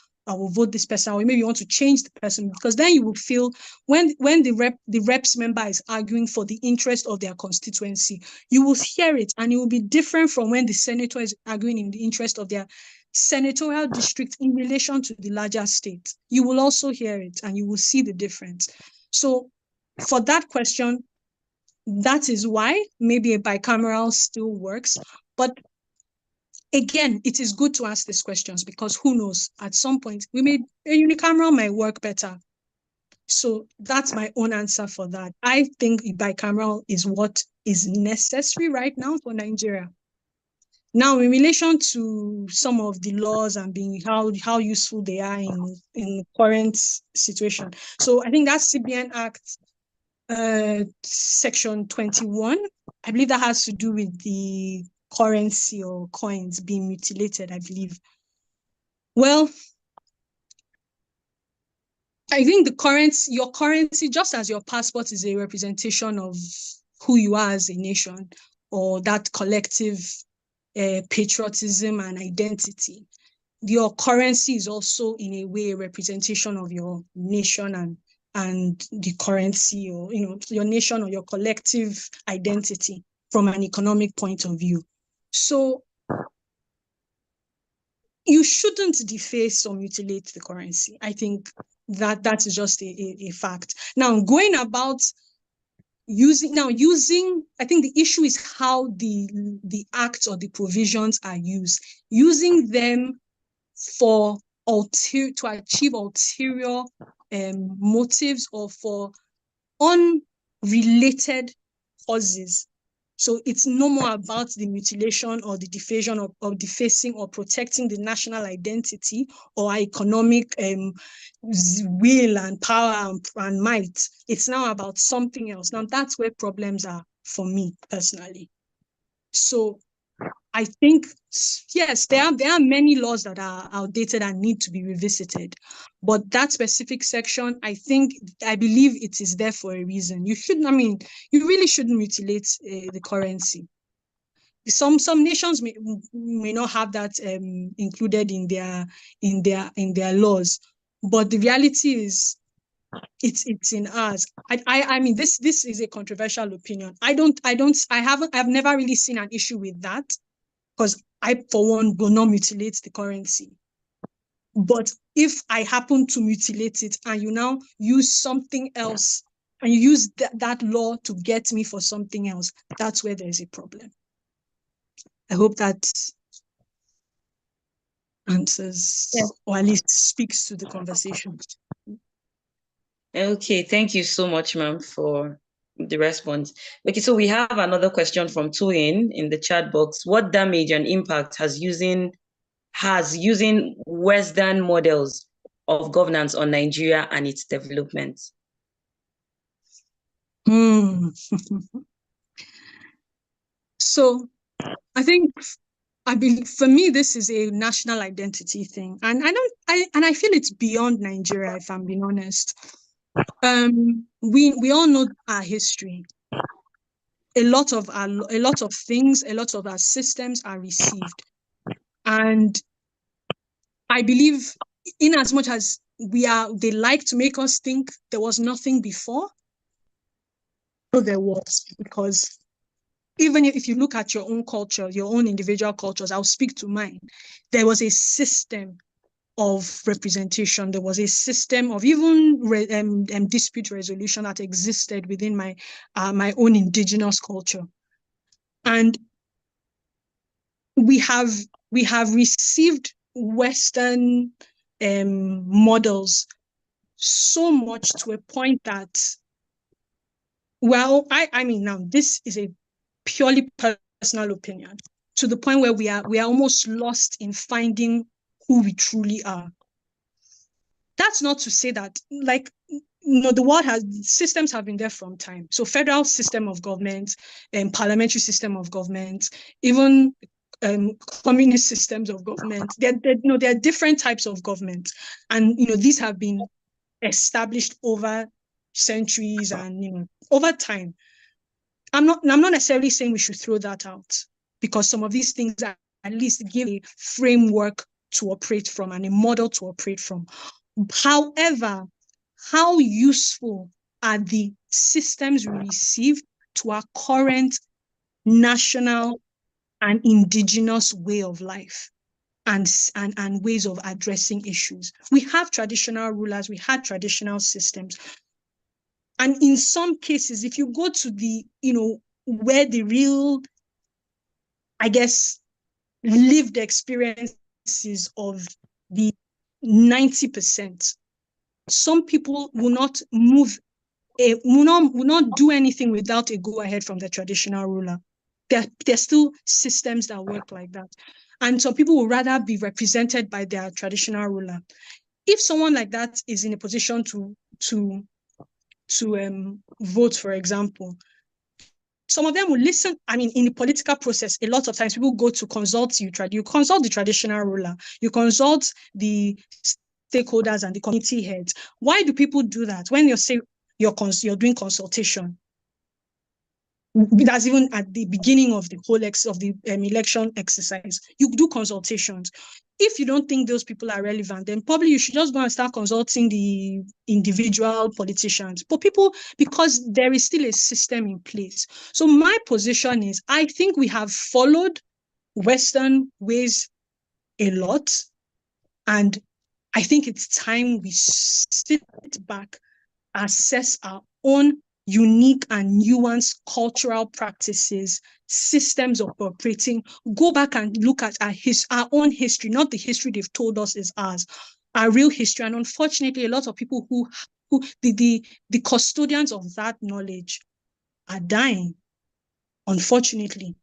S3: vote this person. Or maybe you want to change the person, because then you will feel when the reps member is arguing for the interest of their constituency, you will hear it, and it will be different from when the senator is arguing in the interest of their senatorial district in relation to the larger state. You will also hear it and you will see the difference. So for that question, that is why maybe a bicameral still works. But again, it is good to ask these questions, because who knows, at some point, a unicameral might work better. So that's my own answer for that. I think a bicameral is what is necessary right now for Nigeria. Now, in relation to some of the laws and being how useful they are in the current situation. So I think that's CBN Act Section 21. I believe that has to do with the currency or coins being mutilated, I believe. Well, I think your currency, just as your passport is a representation of who you are as a nation, or that collective patriotism and identity, your currency is also in a way a representation of your nation and the currency, or your nation or your collective identity from an economic point of view. So you shouldn't deface or mutilate the currency. I think that is just a fact. Now, going about using, I think the issue is how the acts or the provisions are used. Using them to achieve ulterior motives or for unrelated causes. So it's no more about the mutilation or the defacing or protecting the national identity or economic will and power and might. It's now about something else. Now that's where problems are for me personally. So I think, yes, there are many laws that are outdated and need to be revisited. But that specific section, I believe it is there for a reason. You really shouldn't mutilate the currency. Some nations may not have that included in their laws, but the reality is it's in ours. I mean, this is a controversial opinion. I've never really seen an issue with that, because I, for one, will not mutilate the currency. But if I happen to mutilate it and you now use something else and you use that law to get me for something else, that's where there's a problem. I hope that answers, or at least speaks to the conversation.
S1: Okay, thank you so much, ma'am, for the response. Okay, so we have another question from Tuin in the chat box. What damage and impact has using Western models of governance on Nigeria and its development?
S3: So I think, for me, this is a national identity thing, and I feel it's beyond Nigeria, if I'm being honest. We all know our history. A lot of things, a lot of our systems are received, and I believe, in as much as they like to make us think there was nothing before, so there was, because even if you look at your own culture, your own individual cultures, I'll speak to mine. There was a system of representation. There was a system of even dispute resolution that existed within my own indigenous culture, and we have received Western models so much to a point that, well, I mean, now this is a purely personal opinion, to the point where we are almost lost in finding who we truly are. That's not to say that, like, the world systems have been there from time. So federal system of government, parliamentary system of government, even communist systems of government. There are different types of government, and these have been established over centuries and over time. I'm not necessarily saying we should throw that out, because some of these things at least give a framework to operate from and a model to operate from. However, how useful are the systems we receive to our current national and indigenous way of life and ways of addressing issues? We have traditional rulers, we had traditional systems. And in some cases, if you go to the, where the real, I guess, lived experiences of the 90%, some people will not will not do anything without a go-ahead from the traditional ruler. There's still systems that work like that. And some people will rather be represented by their traditional ruler. If someone like that is in a position to vote, for example, some of them will listen. I mean, in the political process, a lot of times people go to consult you. You consult the traditional ruler. You consult the stakeholders and the community heads. Why do people do that? When you say you're doing consultation, that's even at the beginning of the whole election exercise, you do consultations. If you don't think those people are relevant, then probably you should just go and start consulting the individual politicians. But because there is still a system in place. So my position is, I think we have followed Western ways a lot, and I think it's time we sit back, assess our own unique and nuanced cultural practices, systems of operating, go back and look at our own history, not the history they've told us is ours, our real history. And unfortunately, a lot of people who the custodians of that knowledge are dying, unfortunately.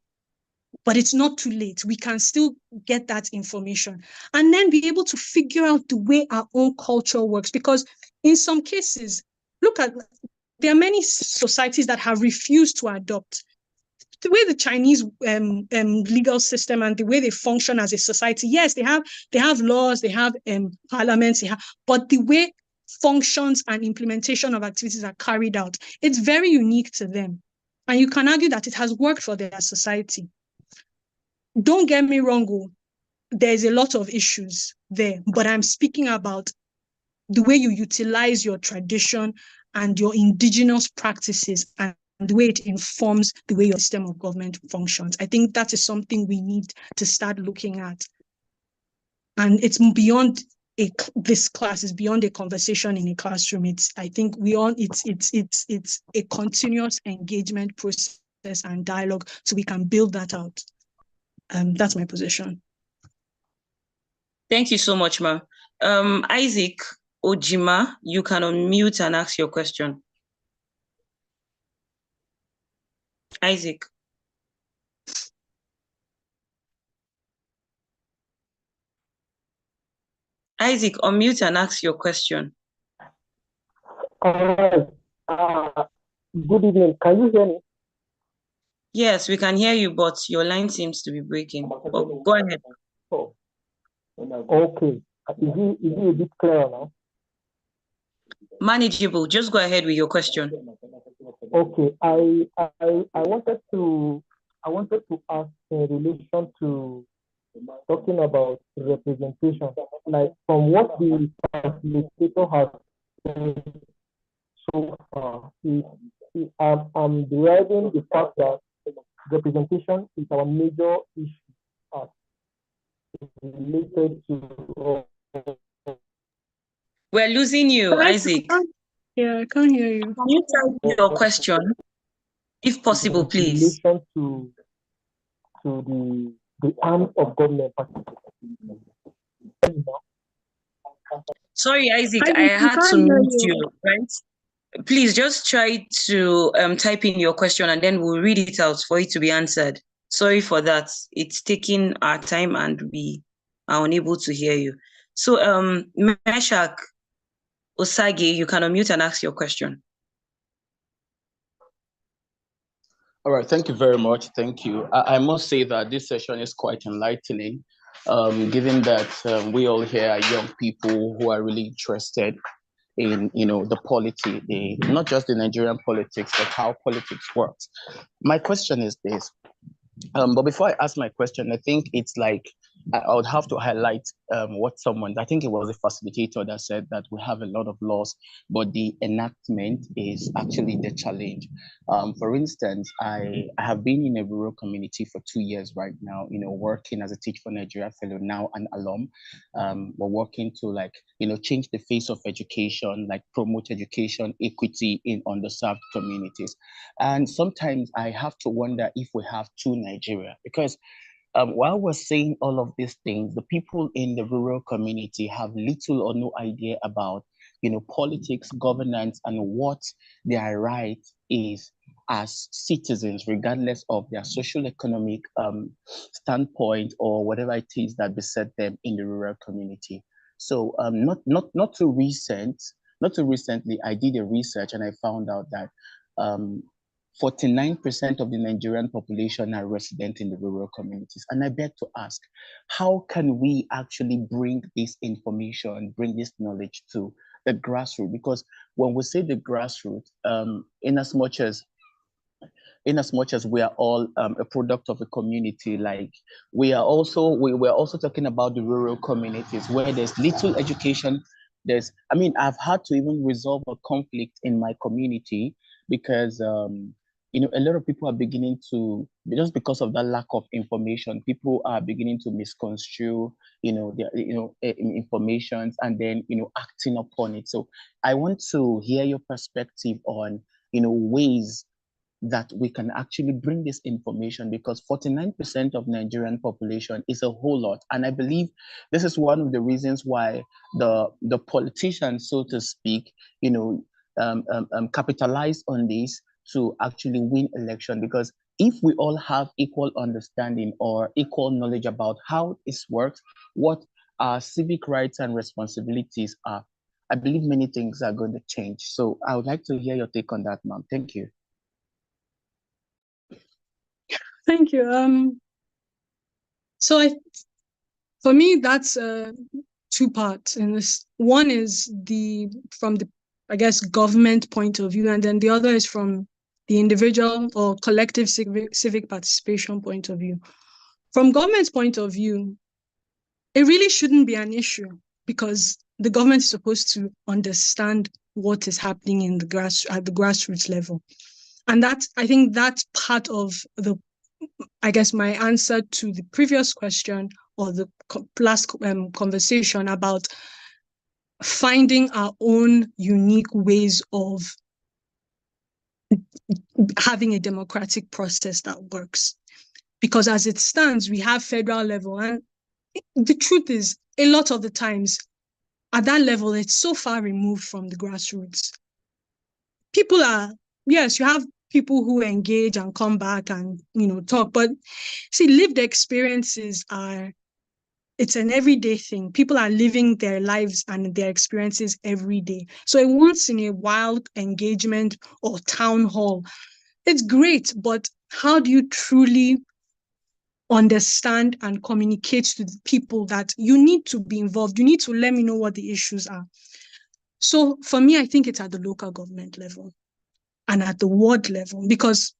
S3: But it's not too late. We can still get that information and then be able to figure out the way our own culture works. Because in some cases, there are many societies that have refused to adopt the way the Chinese legal system and the way they function as a society. Yes, they have laws, they have parliaments, but the way functions and implementation of activities are carried out, it's very unique to them. And you can argue that it has worked for their society. Don't get me wrong, there's a lot of issues there, but I'm speaking about the way you utilize your tradition and your indigenous practices and the way it informs the way your system of government functions. I think that is something we need to start looking at. And it's beyond this class, is beyond a conversation in a classroom. I think it's a continuous engagement process and dialogue, so we can build that out. That's my position.
S1: Thank you so much, Ma. Isaac Ojima, you can unmute and ask your question. Isaac. Isaac, unmute and ask your question.
S5: Good evening. Can you hear me?
S1: Yes, we can hear you, but your line seems to be breaking. Oh, go ahead.
S5: Oh. Okay. Is it a bit clearer now?
S1: Manageable. Just go ahead with your question.
S5: Okay. I wanted to ask in relation to talking about representation. Like from what the facilitator has said so far, I'm deriving the fact that representation is our major issue related to.
S1: We're losing you, Isaac.
S3: Yeah, I can't hear you.
S1: Can you type your question, if possible, please?
S5: In relation to the arms of government.
S1: Sorry, Isaac, I had to mute you, right? Please just try to type in your question and then we'll read it out for it to be answered. Sorry for that. It's taking our time and we are unable to hear you. So, Meshach Osage, you can unmute and ask your question.
S6: All right, thank you very much. Thank you. I must say that this session is quite enlightening, given that we all here are young people who are really interested in, the polity, not just the Nigerian politics, but how politics works. My question is this, but before I ask my question, I think it's like, I would have to highlight what I think it was a facilitator that said that we have a lot of laws, but the enactment is actually the challenge. For instance, I have been in a rural community for 2 years right now, working as a Teach for Nigeria fellow, now an alum. We're working to change the face of education, promote education equity in underserved communities. And sometimes I have to wonder if we have two Nigeria, because while we're saying all of these things, the people in the rural community have little or no idea about, politics, governance, and what their right is as citizens, regardless of their social economic standpoint or whatever it is that beset them in the rural community. So not too recently, I did a research and I found out that 49% of the Nigerian population are resident in the rural communities. And I beg to ask, how can we actually bring this information, bring this knowledge to the grassroots? Because when we say the grassroots, in as much as we are all a product of a community, we're also talking about the rural communities where there's little education. I've had to even resolve a conflict in my community because a lot of people are beginning to, just because of that lack of information, people are beginning to misconstrue, informations and then, acting upon it. So I want to hear your perspective on, ways that we can actually bring this information, because 49% of Nigerian population is a whole lot. And I believe this is one of the reasons why the politicians, so to speak, capitalize on this to actually win election. Because if we all have equal understanding or equal knowledge about how this works, what our civic rights and responsibilities are, I believe many things are going to change. So I would like to hear your take on that, ma'am. Thank you.
S3: Thank you. For me, that's two parts in this. One is from the government point of view, and then the other is from the individual or collective civic participation point of view. From government's point of view, it really shouldn't be an issue because the government is supposed to understand what is happening at the grassroots level. And I think that's part of my answer to the previous question or the last conversation about finding our own unique ways of having a democratic process that works. Because as it stands, we have federal level, and the truth is, a lot of the times, at that level, it's so far removed from the grassroots. People are, yes, you have people who engage and come back and, talk, but see, lived experiences it's an everyday thing. People are living their lives and their experiences every day. So a once in a while engagement or town hall, it's great, but how do you truly understand and communicate to the people that you need to be involved? You need to let me know what the issues are. So for me, I think it's at the local government level and at the ward level, because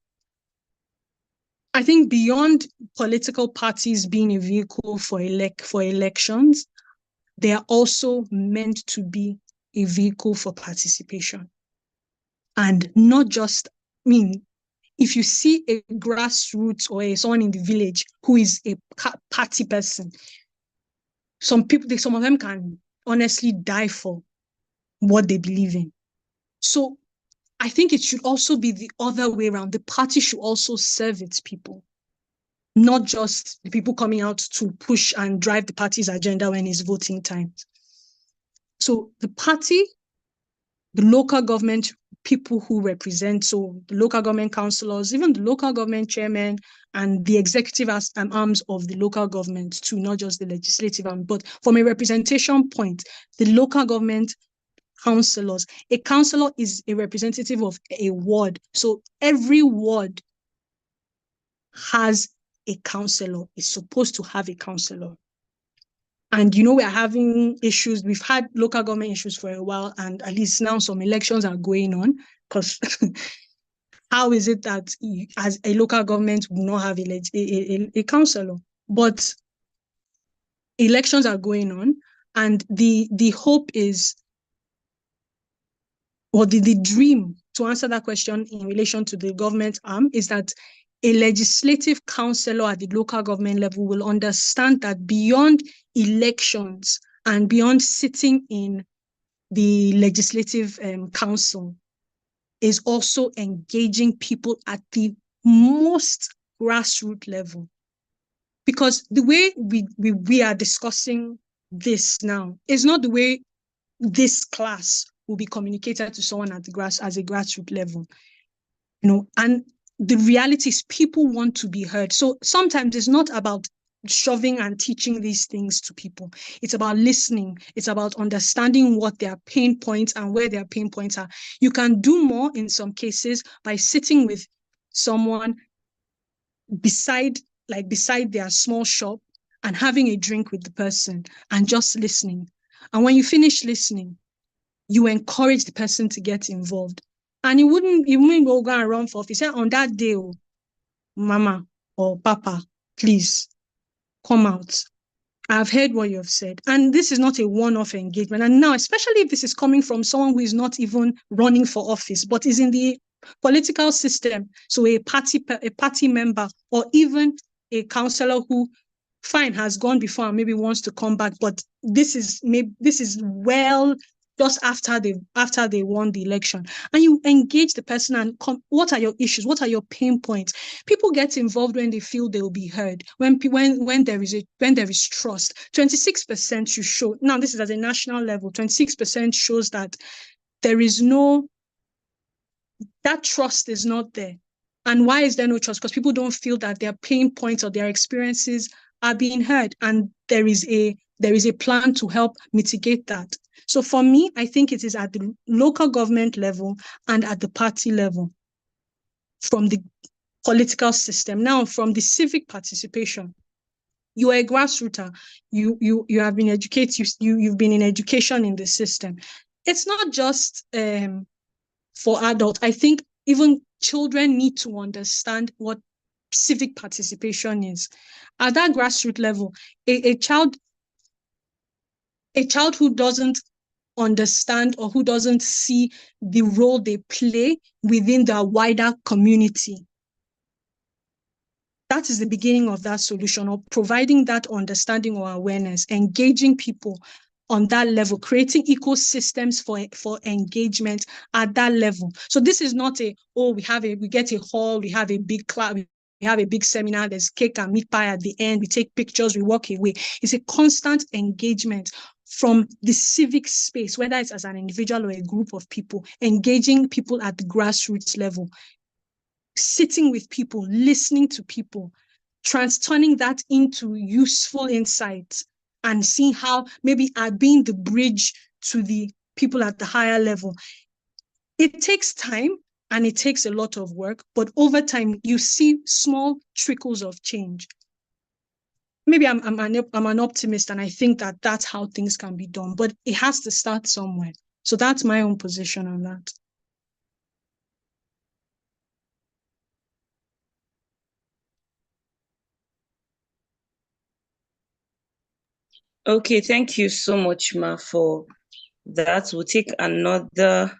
S3: I think beyond political parties being a vehicle for elections, they are also meant to be a vehicle for participation. And not just, if you see a grassroots or someone in the village who is a party person, some of them can honestly die for what they believe in. So I think it should also be the other way around. The party should also serve its people, not just the people coming out to push and drive the party's agenda when it's voting time. So the party, the local government, people who represent, so the local government councillors, even the local government chairman and the executive arms of the local government too, not just the legislative arm, but from a representation point, the local government councillors. A councillor is a representative of a ward. So every ward has a councillor, is supposed to have a councillor. And we're having issues. We've had local government issues for a while, and at least now some elections are going on, because how is it that as a local government will not have a councillor? But elections are going on, and the hope is, or the dream, to answer that question in relation to the government arm, is that a legislative councillor at the local government level will understand that beyond elections and beyond sitting in the legislative council is also engaging people at the most grassroots level. Because the way we are discussing this now is not the way this class will be communicated to someone at as a grassroots level, and the reality is people want to be heard. So sometimes it's not about shoving and teaching these things to people. It's about listening. It's about understanding what their pain points and where their pain points are. You can do more in some cases by sitting with someone beside their small shop and having a drink with the person and just listening. And when you finish listening, you encourage the person to get involved. And you wouldn't go and run for office. On that day, Mama or Papa, please come out. I've heard what you have said. And this is not a one-off engagement. And now, especially if this is coming from someone who is not even running for office, but is in the political system, so a party member, or even a councillor who, fine, has gone before and maybe wants to come back, but this is well just after they won the election, and you engage the person and what are your issues, what are your pain points. People get involved when they feel they will be heard, when there is trust. 26% should show, now this is at a national level, 26% shows that that trust is not there. And why is there no trust? Because people don't feel that their pain points or their experiences are being heard, and there is a plan to help mitigate that. So for me, I think it is at the local government level and at the party level, from the political system. Now, from the civic participation, you are a grassrooter. You have been educated. You've been in education in the system. It's not just for adults. I think even children need to understand what civic participation is. At that grassroots level, a child who doesn't understand or who doesn't see the role they play within the wider community, that is the beginning of that solution, of providing that understanding or awareness, engaging people on that level, creating ecosystems for engagement at that level. So this is not we get a hall, we have a big class, we have a big seminar, there's cake and meat pie at the end, we take pictures, we walk away. It's a constant engagement from the civic space, whether it's as an individual or a group of people, engaging people at the grassroots level, sitting with people, listening to people, turning that into useful insights, and seeing how maybe being the bridge to the people at the higher level. It takes time and it takes a lot of work, but over time, you see small trickles of change. Maybe I'm an optimist, and I think that that's how things can be done, but it has to start somewhere. So that's my own position on that.
S1: Okay, thank you so much, Ma, for that. We'll take another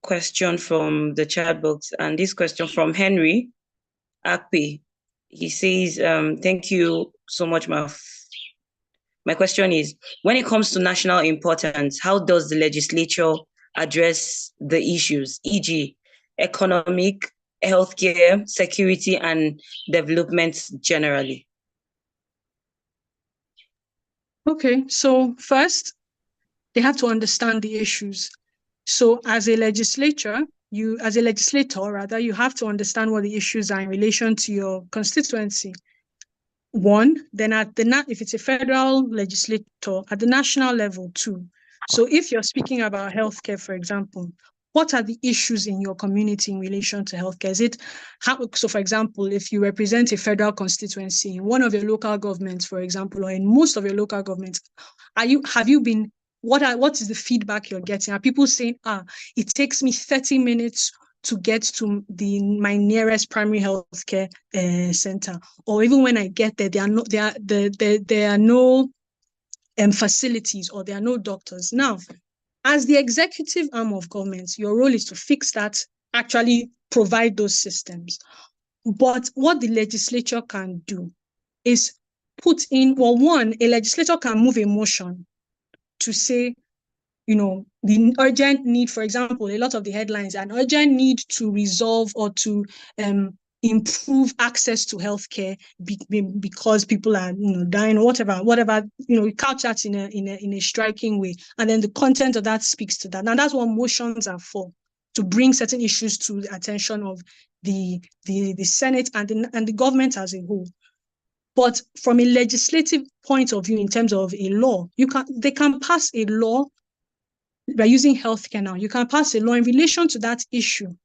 S1: question from the chat box, and this question from Henry Akpe. He says, thank you so much, Ma. My question is, when it comes to national importance, how does the legislature address the issues, e.g., economic, healthcare, security, and development generally?
S3: Okay, so first, they have to understand the issues. So as a legislator, you have to understand what the issues are in relation to your constituency. One, then if it's a federal legislator, at the national level too. So if you're speaking about healthcare, for example, what are the issues in your community in relation to healthcare? So for example, if you represent a federal constituency in one of your local governments, for example, or in most of your local governments, what is the feedback you're getting? Are people saying, it takes me 30 minutes to get to my nearest primary healthcare center, or even when I get there, there are no facilities, or there are no doctors. Now, as the executive arm of government, your role is to fix that, actually provide those systems. But what the legislature can do is put in, a legislator can move a motion to say, the urgent need, for example, a lot of the headlines, an urgent need to resolve or to improve access to healthcare because people are dying, or whatever, couch that in a striking way, and then the content of that speaks to that. Now that's what motions are for, to bring certain issues to the attention of the Senate and the government as a whole. But from a legislative point of view, in terms of a law, they can pass a law. By using healthcare now, you can pass a law in relation to that issue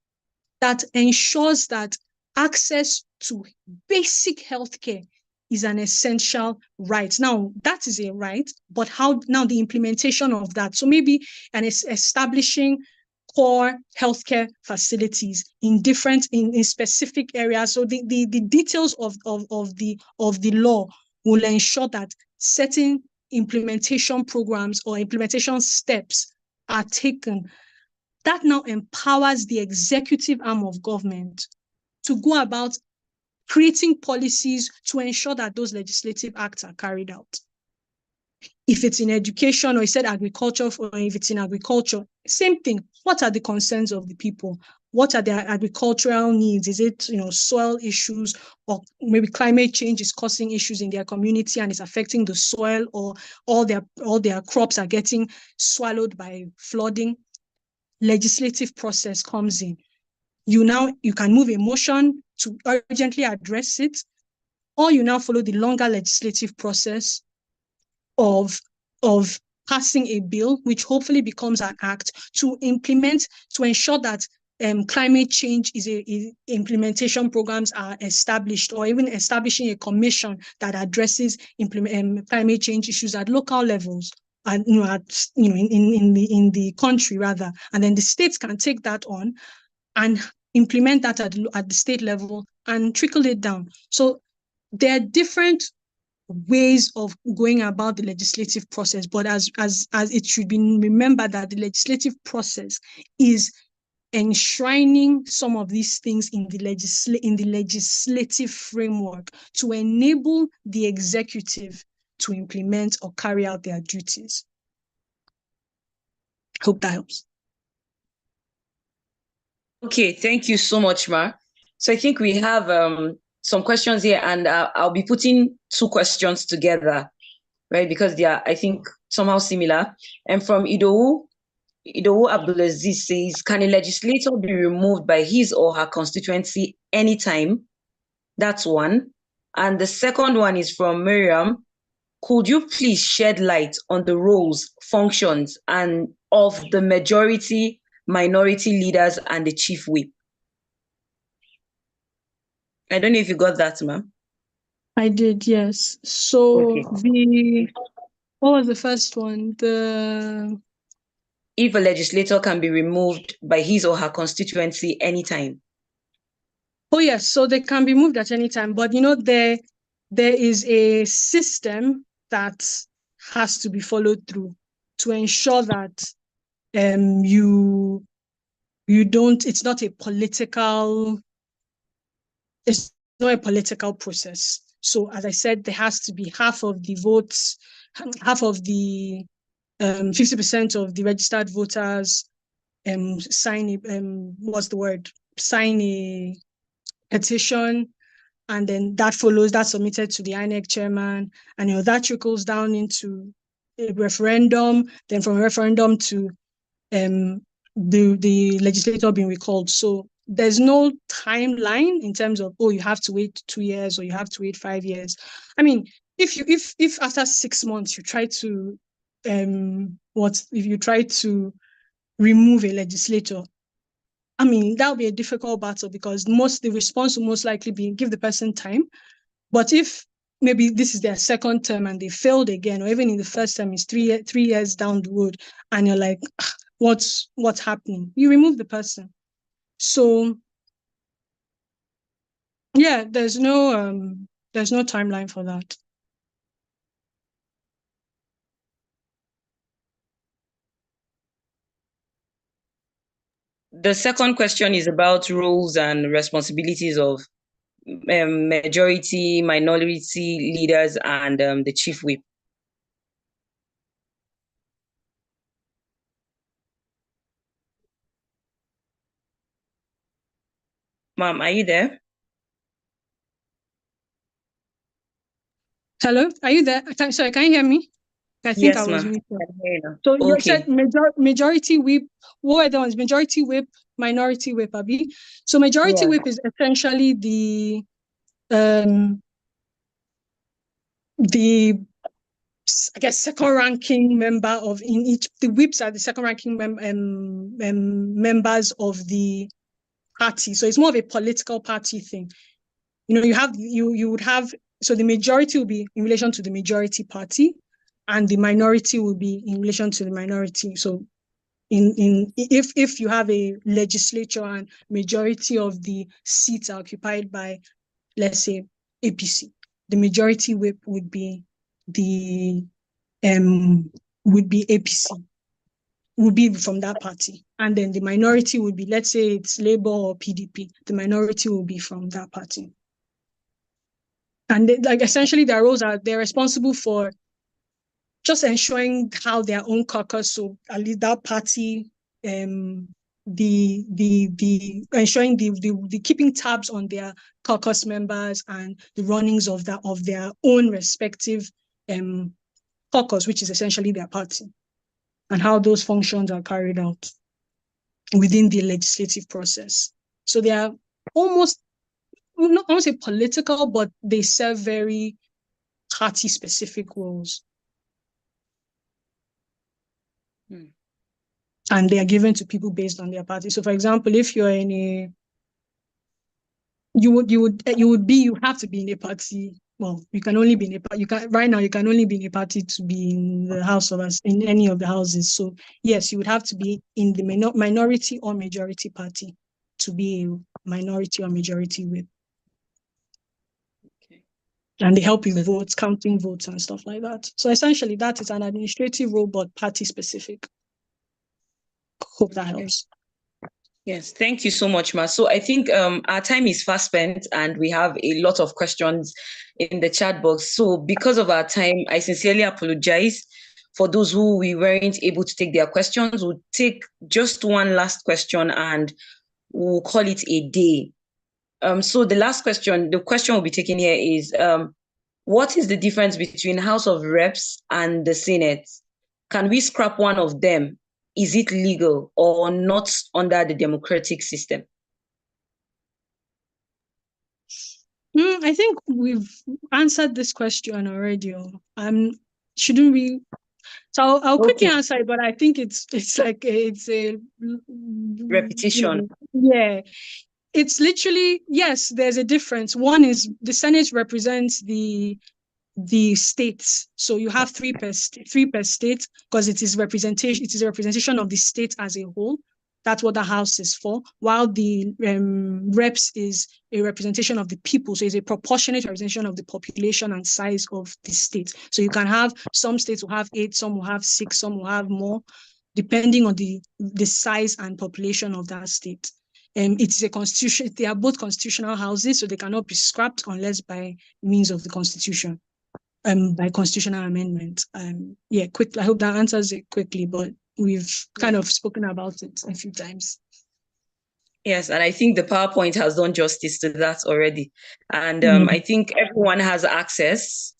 S3: that ensures that access to basic healthcare is an essential right. Now, that is a right, but how now the implementation of that? So maybe establishing core healthcare facilities in specific areas. So the details of the law will ensure that certain implementation programs or implementation steps are taken. That now empowers the executive arm of government to go about creating policies to ensure that those legislative acts are carried out. If it's in education, or you said agriculture, or if it's in agriculture, same thing. What are the concerns of the people? What are their agricultural needs? Is it, soil issues, or maybe climate change is causing issues in their community and it's affecting the soil, or all their crops are getting swallowed by flooding? Legislative process comes in. You can move a motion to urgently address it, or you now follow the longer legislative process of passing a bill, which hopefully becomes an act to implement, to ensure that climate change implementation programs are established, or even establishing a commission that addresses climate change issues at local levels, and in the country rather, and then the states can take that on and implement that at the state level and trickle it down. So there are different ways of going about the legislative process, but as it should be remembered that the legislative process is enshrining some of these things in the legislative framework to enable the executive to implement or carry out their duties. Hope that helps.
S1: Okay, thank you so much, Ma. So I think we have some questions here, and I'll be putting two questions together, right? Because they are, I think, somehow similar. And from Idowu Abdulaziz says, can a legislator be removed by his or her constituency anytime? That's one. And the second one is from Miriam. Could you please shed light on the roles, functions, and of the majority, minority leaders, and the chief whip? I don't know if you got that, ma'am.
S3: I did, yes. So
S1: Okay.
S3: what was the first one?
S1: If a legislator can be removed by his or her constituency anytime.
S3: Oh yes, so they can be moved at any time, but there is a system that has to be followed through to ensure that you don't, it's not a political process. So as I said, there has to be half of the votes, half of the 50% of the registered voters sign a petition, and then that's submitted to the INEC chairman, and that trickles down into a referendum, then from a referendum to the legislator being recalled. So there's no timeline in terms of, you have to wait 2 years or you have to wait 5 years. I mean, if after 6 months you try to remove a legislator, I mean, that'll be a difficult battle, because the response will most likely be give the person time. But if maybe this is their second term and they failed again, or even in the first term is 3 years down the road, and you're like, what's happening? You remove the person. So yeah, there's no timeline for that.
S1: The second question is about roles and responsibilities of majority, minority leaders, and the chief whip. Ma'am, are you there?
S3: Hello, are you there? Sorry, can you hear me? I think
S1: Yes,
S3: I was
S1: ma'am.
S3: muted. So you said majority whip. What are the ones? Majority whip, minority whip, Abi. So majority whip is essentially the I guess second ranking member in each. The whips are the second ranking members of the party. So it's more of a political party thing. You would have, so the majority will be in relation to the majority party, and the minority will be in relation to the minority. So if you have a legislature and majority of the seats are occupied by, let's say, APC, the majority whip would be APC, would be from that party. And then the minority would be, let's say it's Labour or PDP, the minority will be from that party. And essentially their roles are, they're responsible for just ensuring how their own caucus, so at least that party, ensuring the keeping tabs on their caucus members and the runnings of their own respective caucus, which is essentially their party, and how those functions are carried out within the legislative process. So they are almost, not I won't say political, but they serve very party-specific roles. And they are given to people based on their party. So, for example, if you're in a, you have to be in a party. Well, you can only be in a party. Right now you can only be in a party to be in the house of us, in any of the houses. So yes, you would have to be in the minority or majority party to be a minority or majority whip. Okay. And they help you vote, counting votes and stuff like that. So essentially that is an administrative role, but party specific. Hope that helps.
S1: Yes, thank you so much, Ma. So I think our time is fast spent and we have a lot of questions in the chat box. So because of our time, I sincerely apologize for those who we weren't able to take their questions. We'll take just one last question and we'll call it a day. So the question we'll be taking here is, what is the difference between House of Reps and the Senate? Can we scrap one of them? Is it legal or not under the democratic system?
S3: I think we've answered this question already. Shouldn't we? So I'll quickly answer it, but I think it's a
S1: repetition.
S3: Yeah. It's literally, yes, there's a difference. One is the Senate represents the states. So you have three per state, because it is a representation of the state as a whole. That's what the House is for. While the reps is a representation of the people. So it's a proportionate representation of the population and size of the state. So you can have some states will have 8, some will have 6, some will have more, depending on the size and population of that state. It is a constitution. They are both constitutional houses, so they cannot be scrapped unless by means of the constitution, by constitutional amendment. Quickly. I hope that answers it quickly, but we've kind of spoken about it a few times.
S1: Yes, and I think the PowerPoint has done justice to that already. And I think everyone has access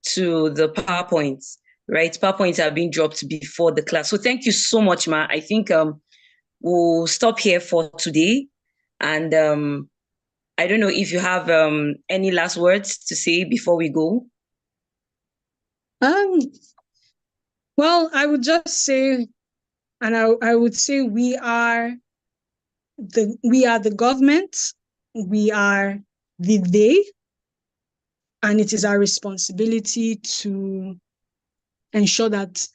S1: to the PowerPoints, right? PowerPoints have been dropped before the class. So thank you so much, Ma. I think we'll stop here for today. And I don't know if you have any last words to say before we go.
S3: Well, I would just say, and I would say we are the government, we are the they, and it is our responsibility to ensure that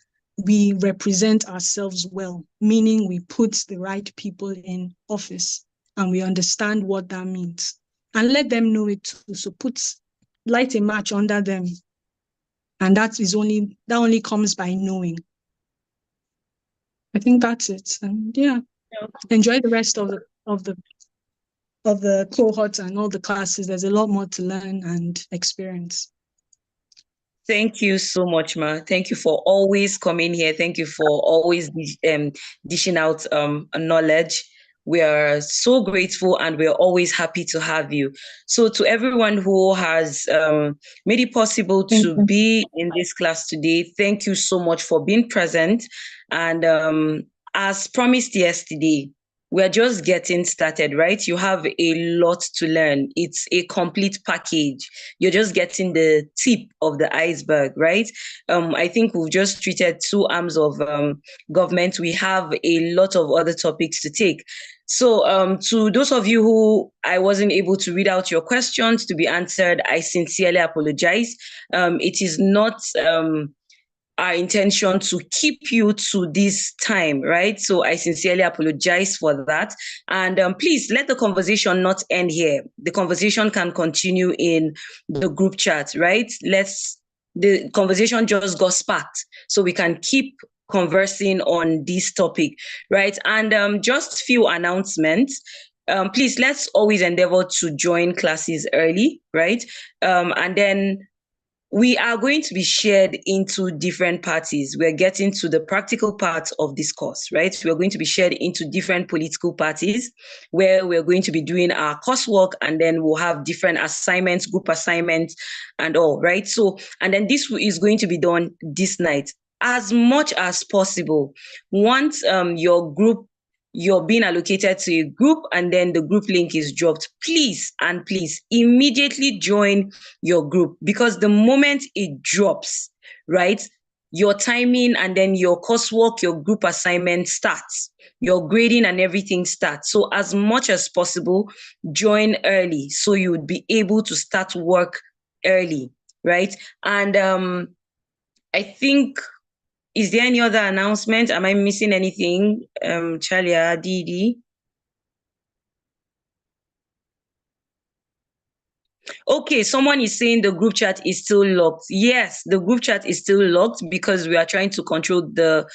S3: we represent ourselves well, meaning we put the right people in office and we understand what that means and let them know it too. So light a match under them. And that only comes by knowing. I think that's it. And enjoy the rest of the cohort and all the classes. There's a lot more to learn and experience.
S1: Thank you so much, Ma. Thank you for always coming here. Thank you for always dishing out knowledge. We are so grateful and we're always happy to have you. So to everyone who has made it possible to be in this class today, thank you so much for being present. And as promised yesterday, we're just getting started, right? You have a lot to learn. It's a complete package. You're just getting the tip of the iceberg, right? I think we've just treated 2 arms of government. We have a lot of other topics to take. So to those of you who I wasn't able to read out your questions to be answered, I sincerely apologize. It is not our intention to keep you to this time, right? So I sincerely apologize for that. And please let the conversation not end here. The conversation can continue in the group chat, right? The conversation just got sparked, so we can keep conversing on this topic, right? And just few announcements. Please, let's always endeavor to join classes early, right? And then we are going to be shared into different parties. We're getting to the practical part of this course, right? We're going to be shared into different political parties where we're going to be doing our coursework, and then we'll have different assignments, group assignments and all, right? So, and then this is going to be done this night. As much as possible, once you're being allocated to a group and then the group link is dropped, please immediately join your group, because the moment it drops, right, your timing and then your coursework, your group assignment starts, your grading and everything starts. So as much as possible, join early so you would be able to start work early, right? And I think, is there any other announcement? Am I missing anything? Chalia, Didi? Okay, someone is saying the group chat is still locked. Yes, the group chat is still locked because we are trying to control the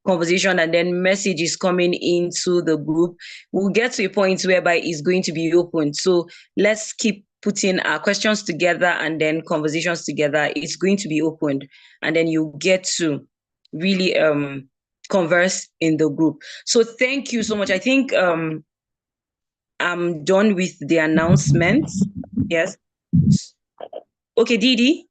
S1: conversation and then messages coming into the group, we'll get to a point whereby it's going to be open. So let's keep putting our questions together and then conversations together. It's going to be opened, and then you get to really converse in the group. So thank you so much. I think I'm done with the announcements. Yes. Okay, Didi.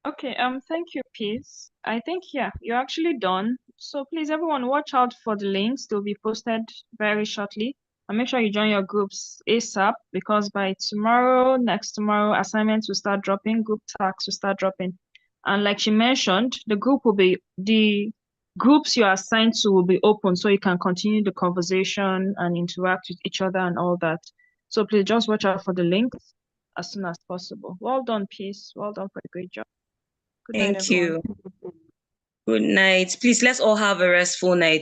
S7: Okay, thank you, Peace. I think, yeah, you're actually done. So please, everyone, watch out for the links. They'll be posted very shortly. And make sure you join your groups ASAP, because by tomorrow, next tomorrow, assignments will start dropping, group tasks will start dropping. And like she mentioned, the groups you're assigned to will be open, so you can continue the conversation and interact with each other and all that. So please just watch out for the links as soon as possible. Well done, Peace. Well done for a great job. Good night,
S1: Thank you.
S7: everyone.
S1: Good night. Please, let's all have a restful night.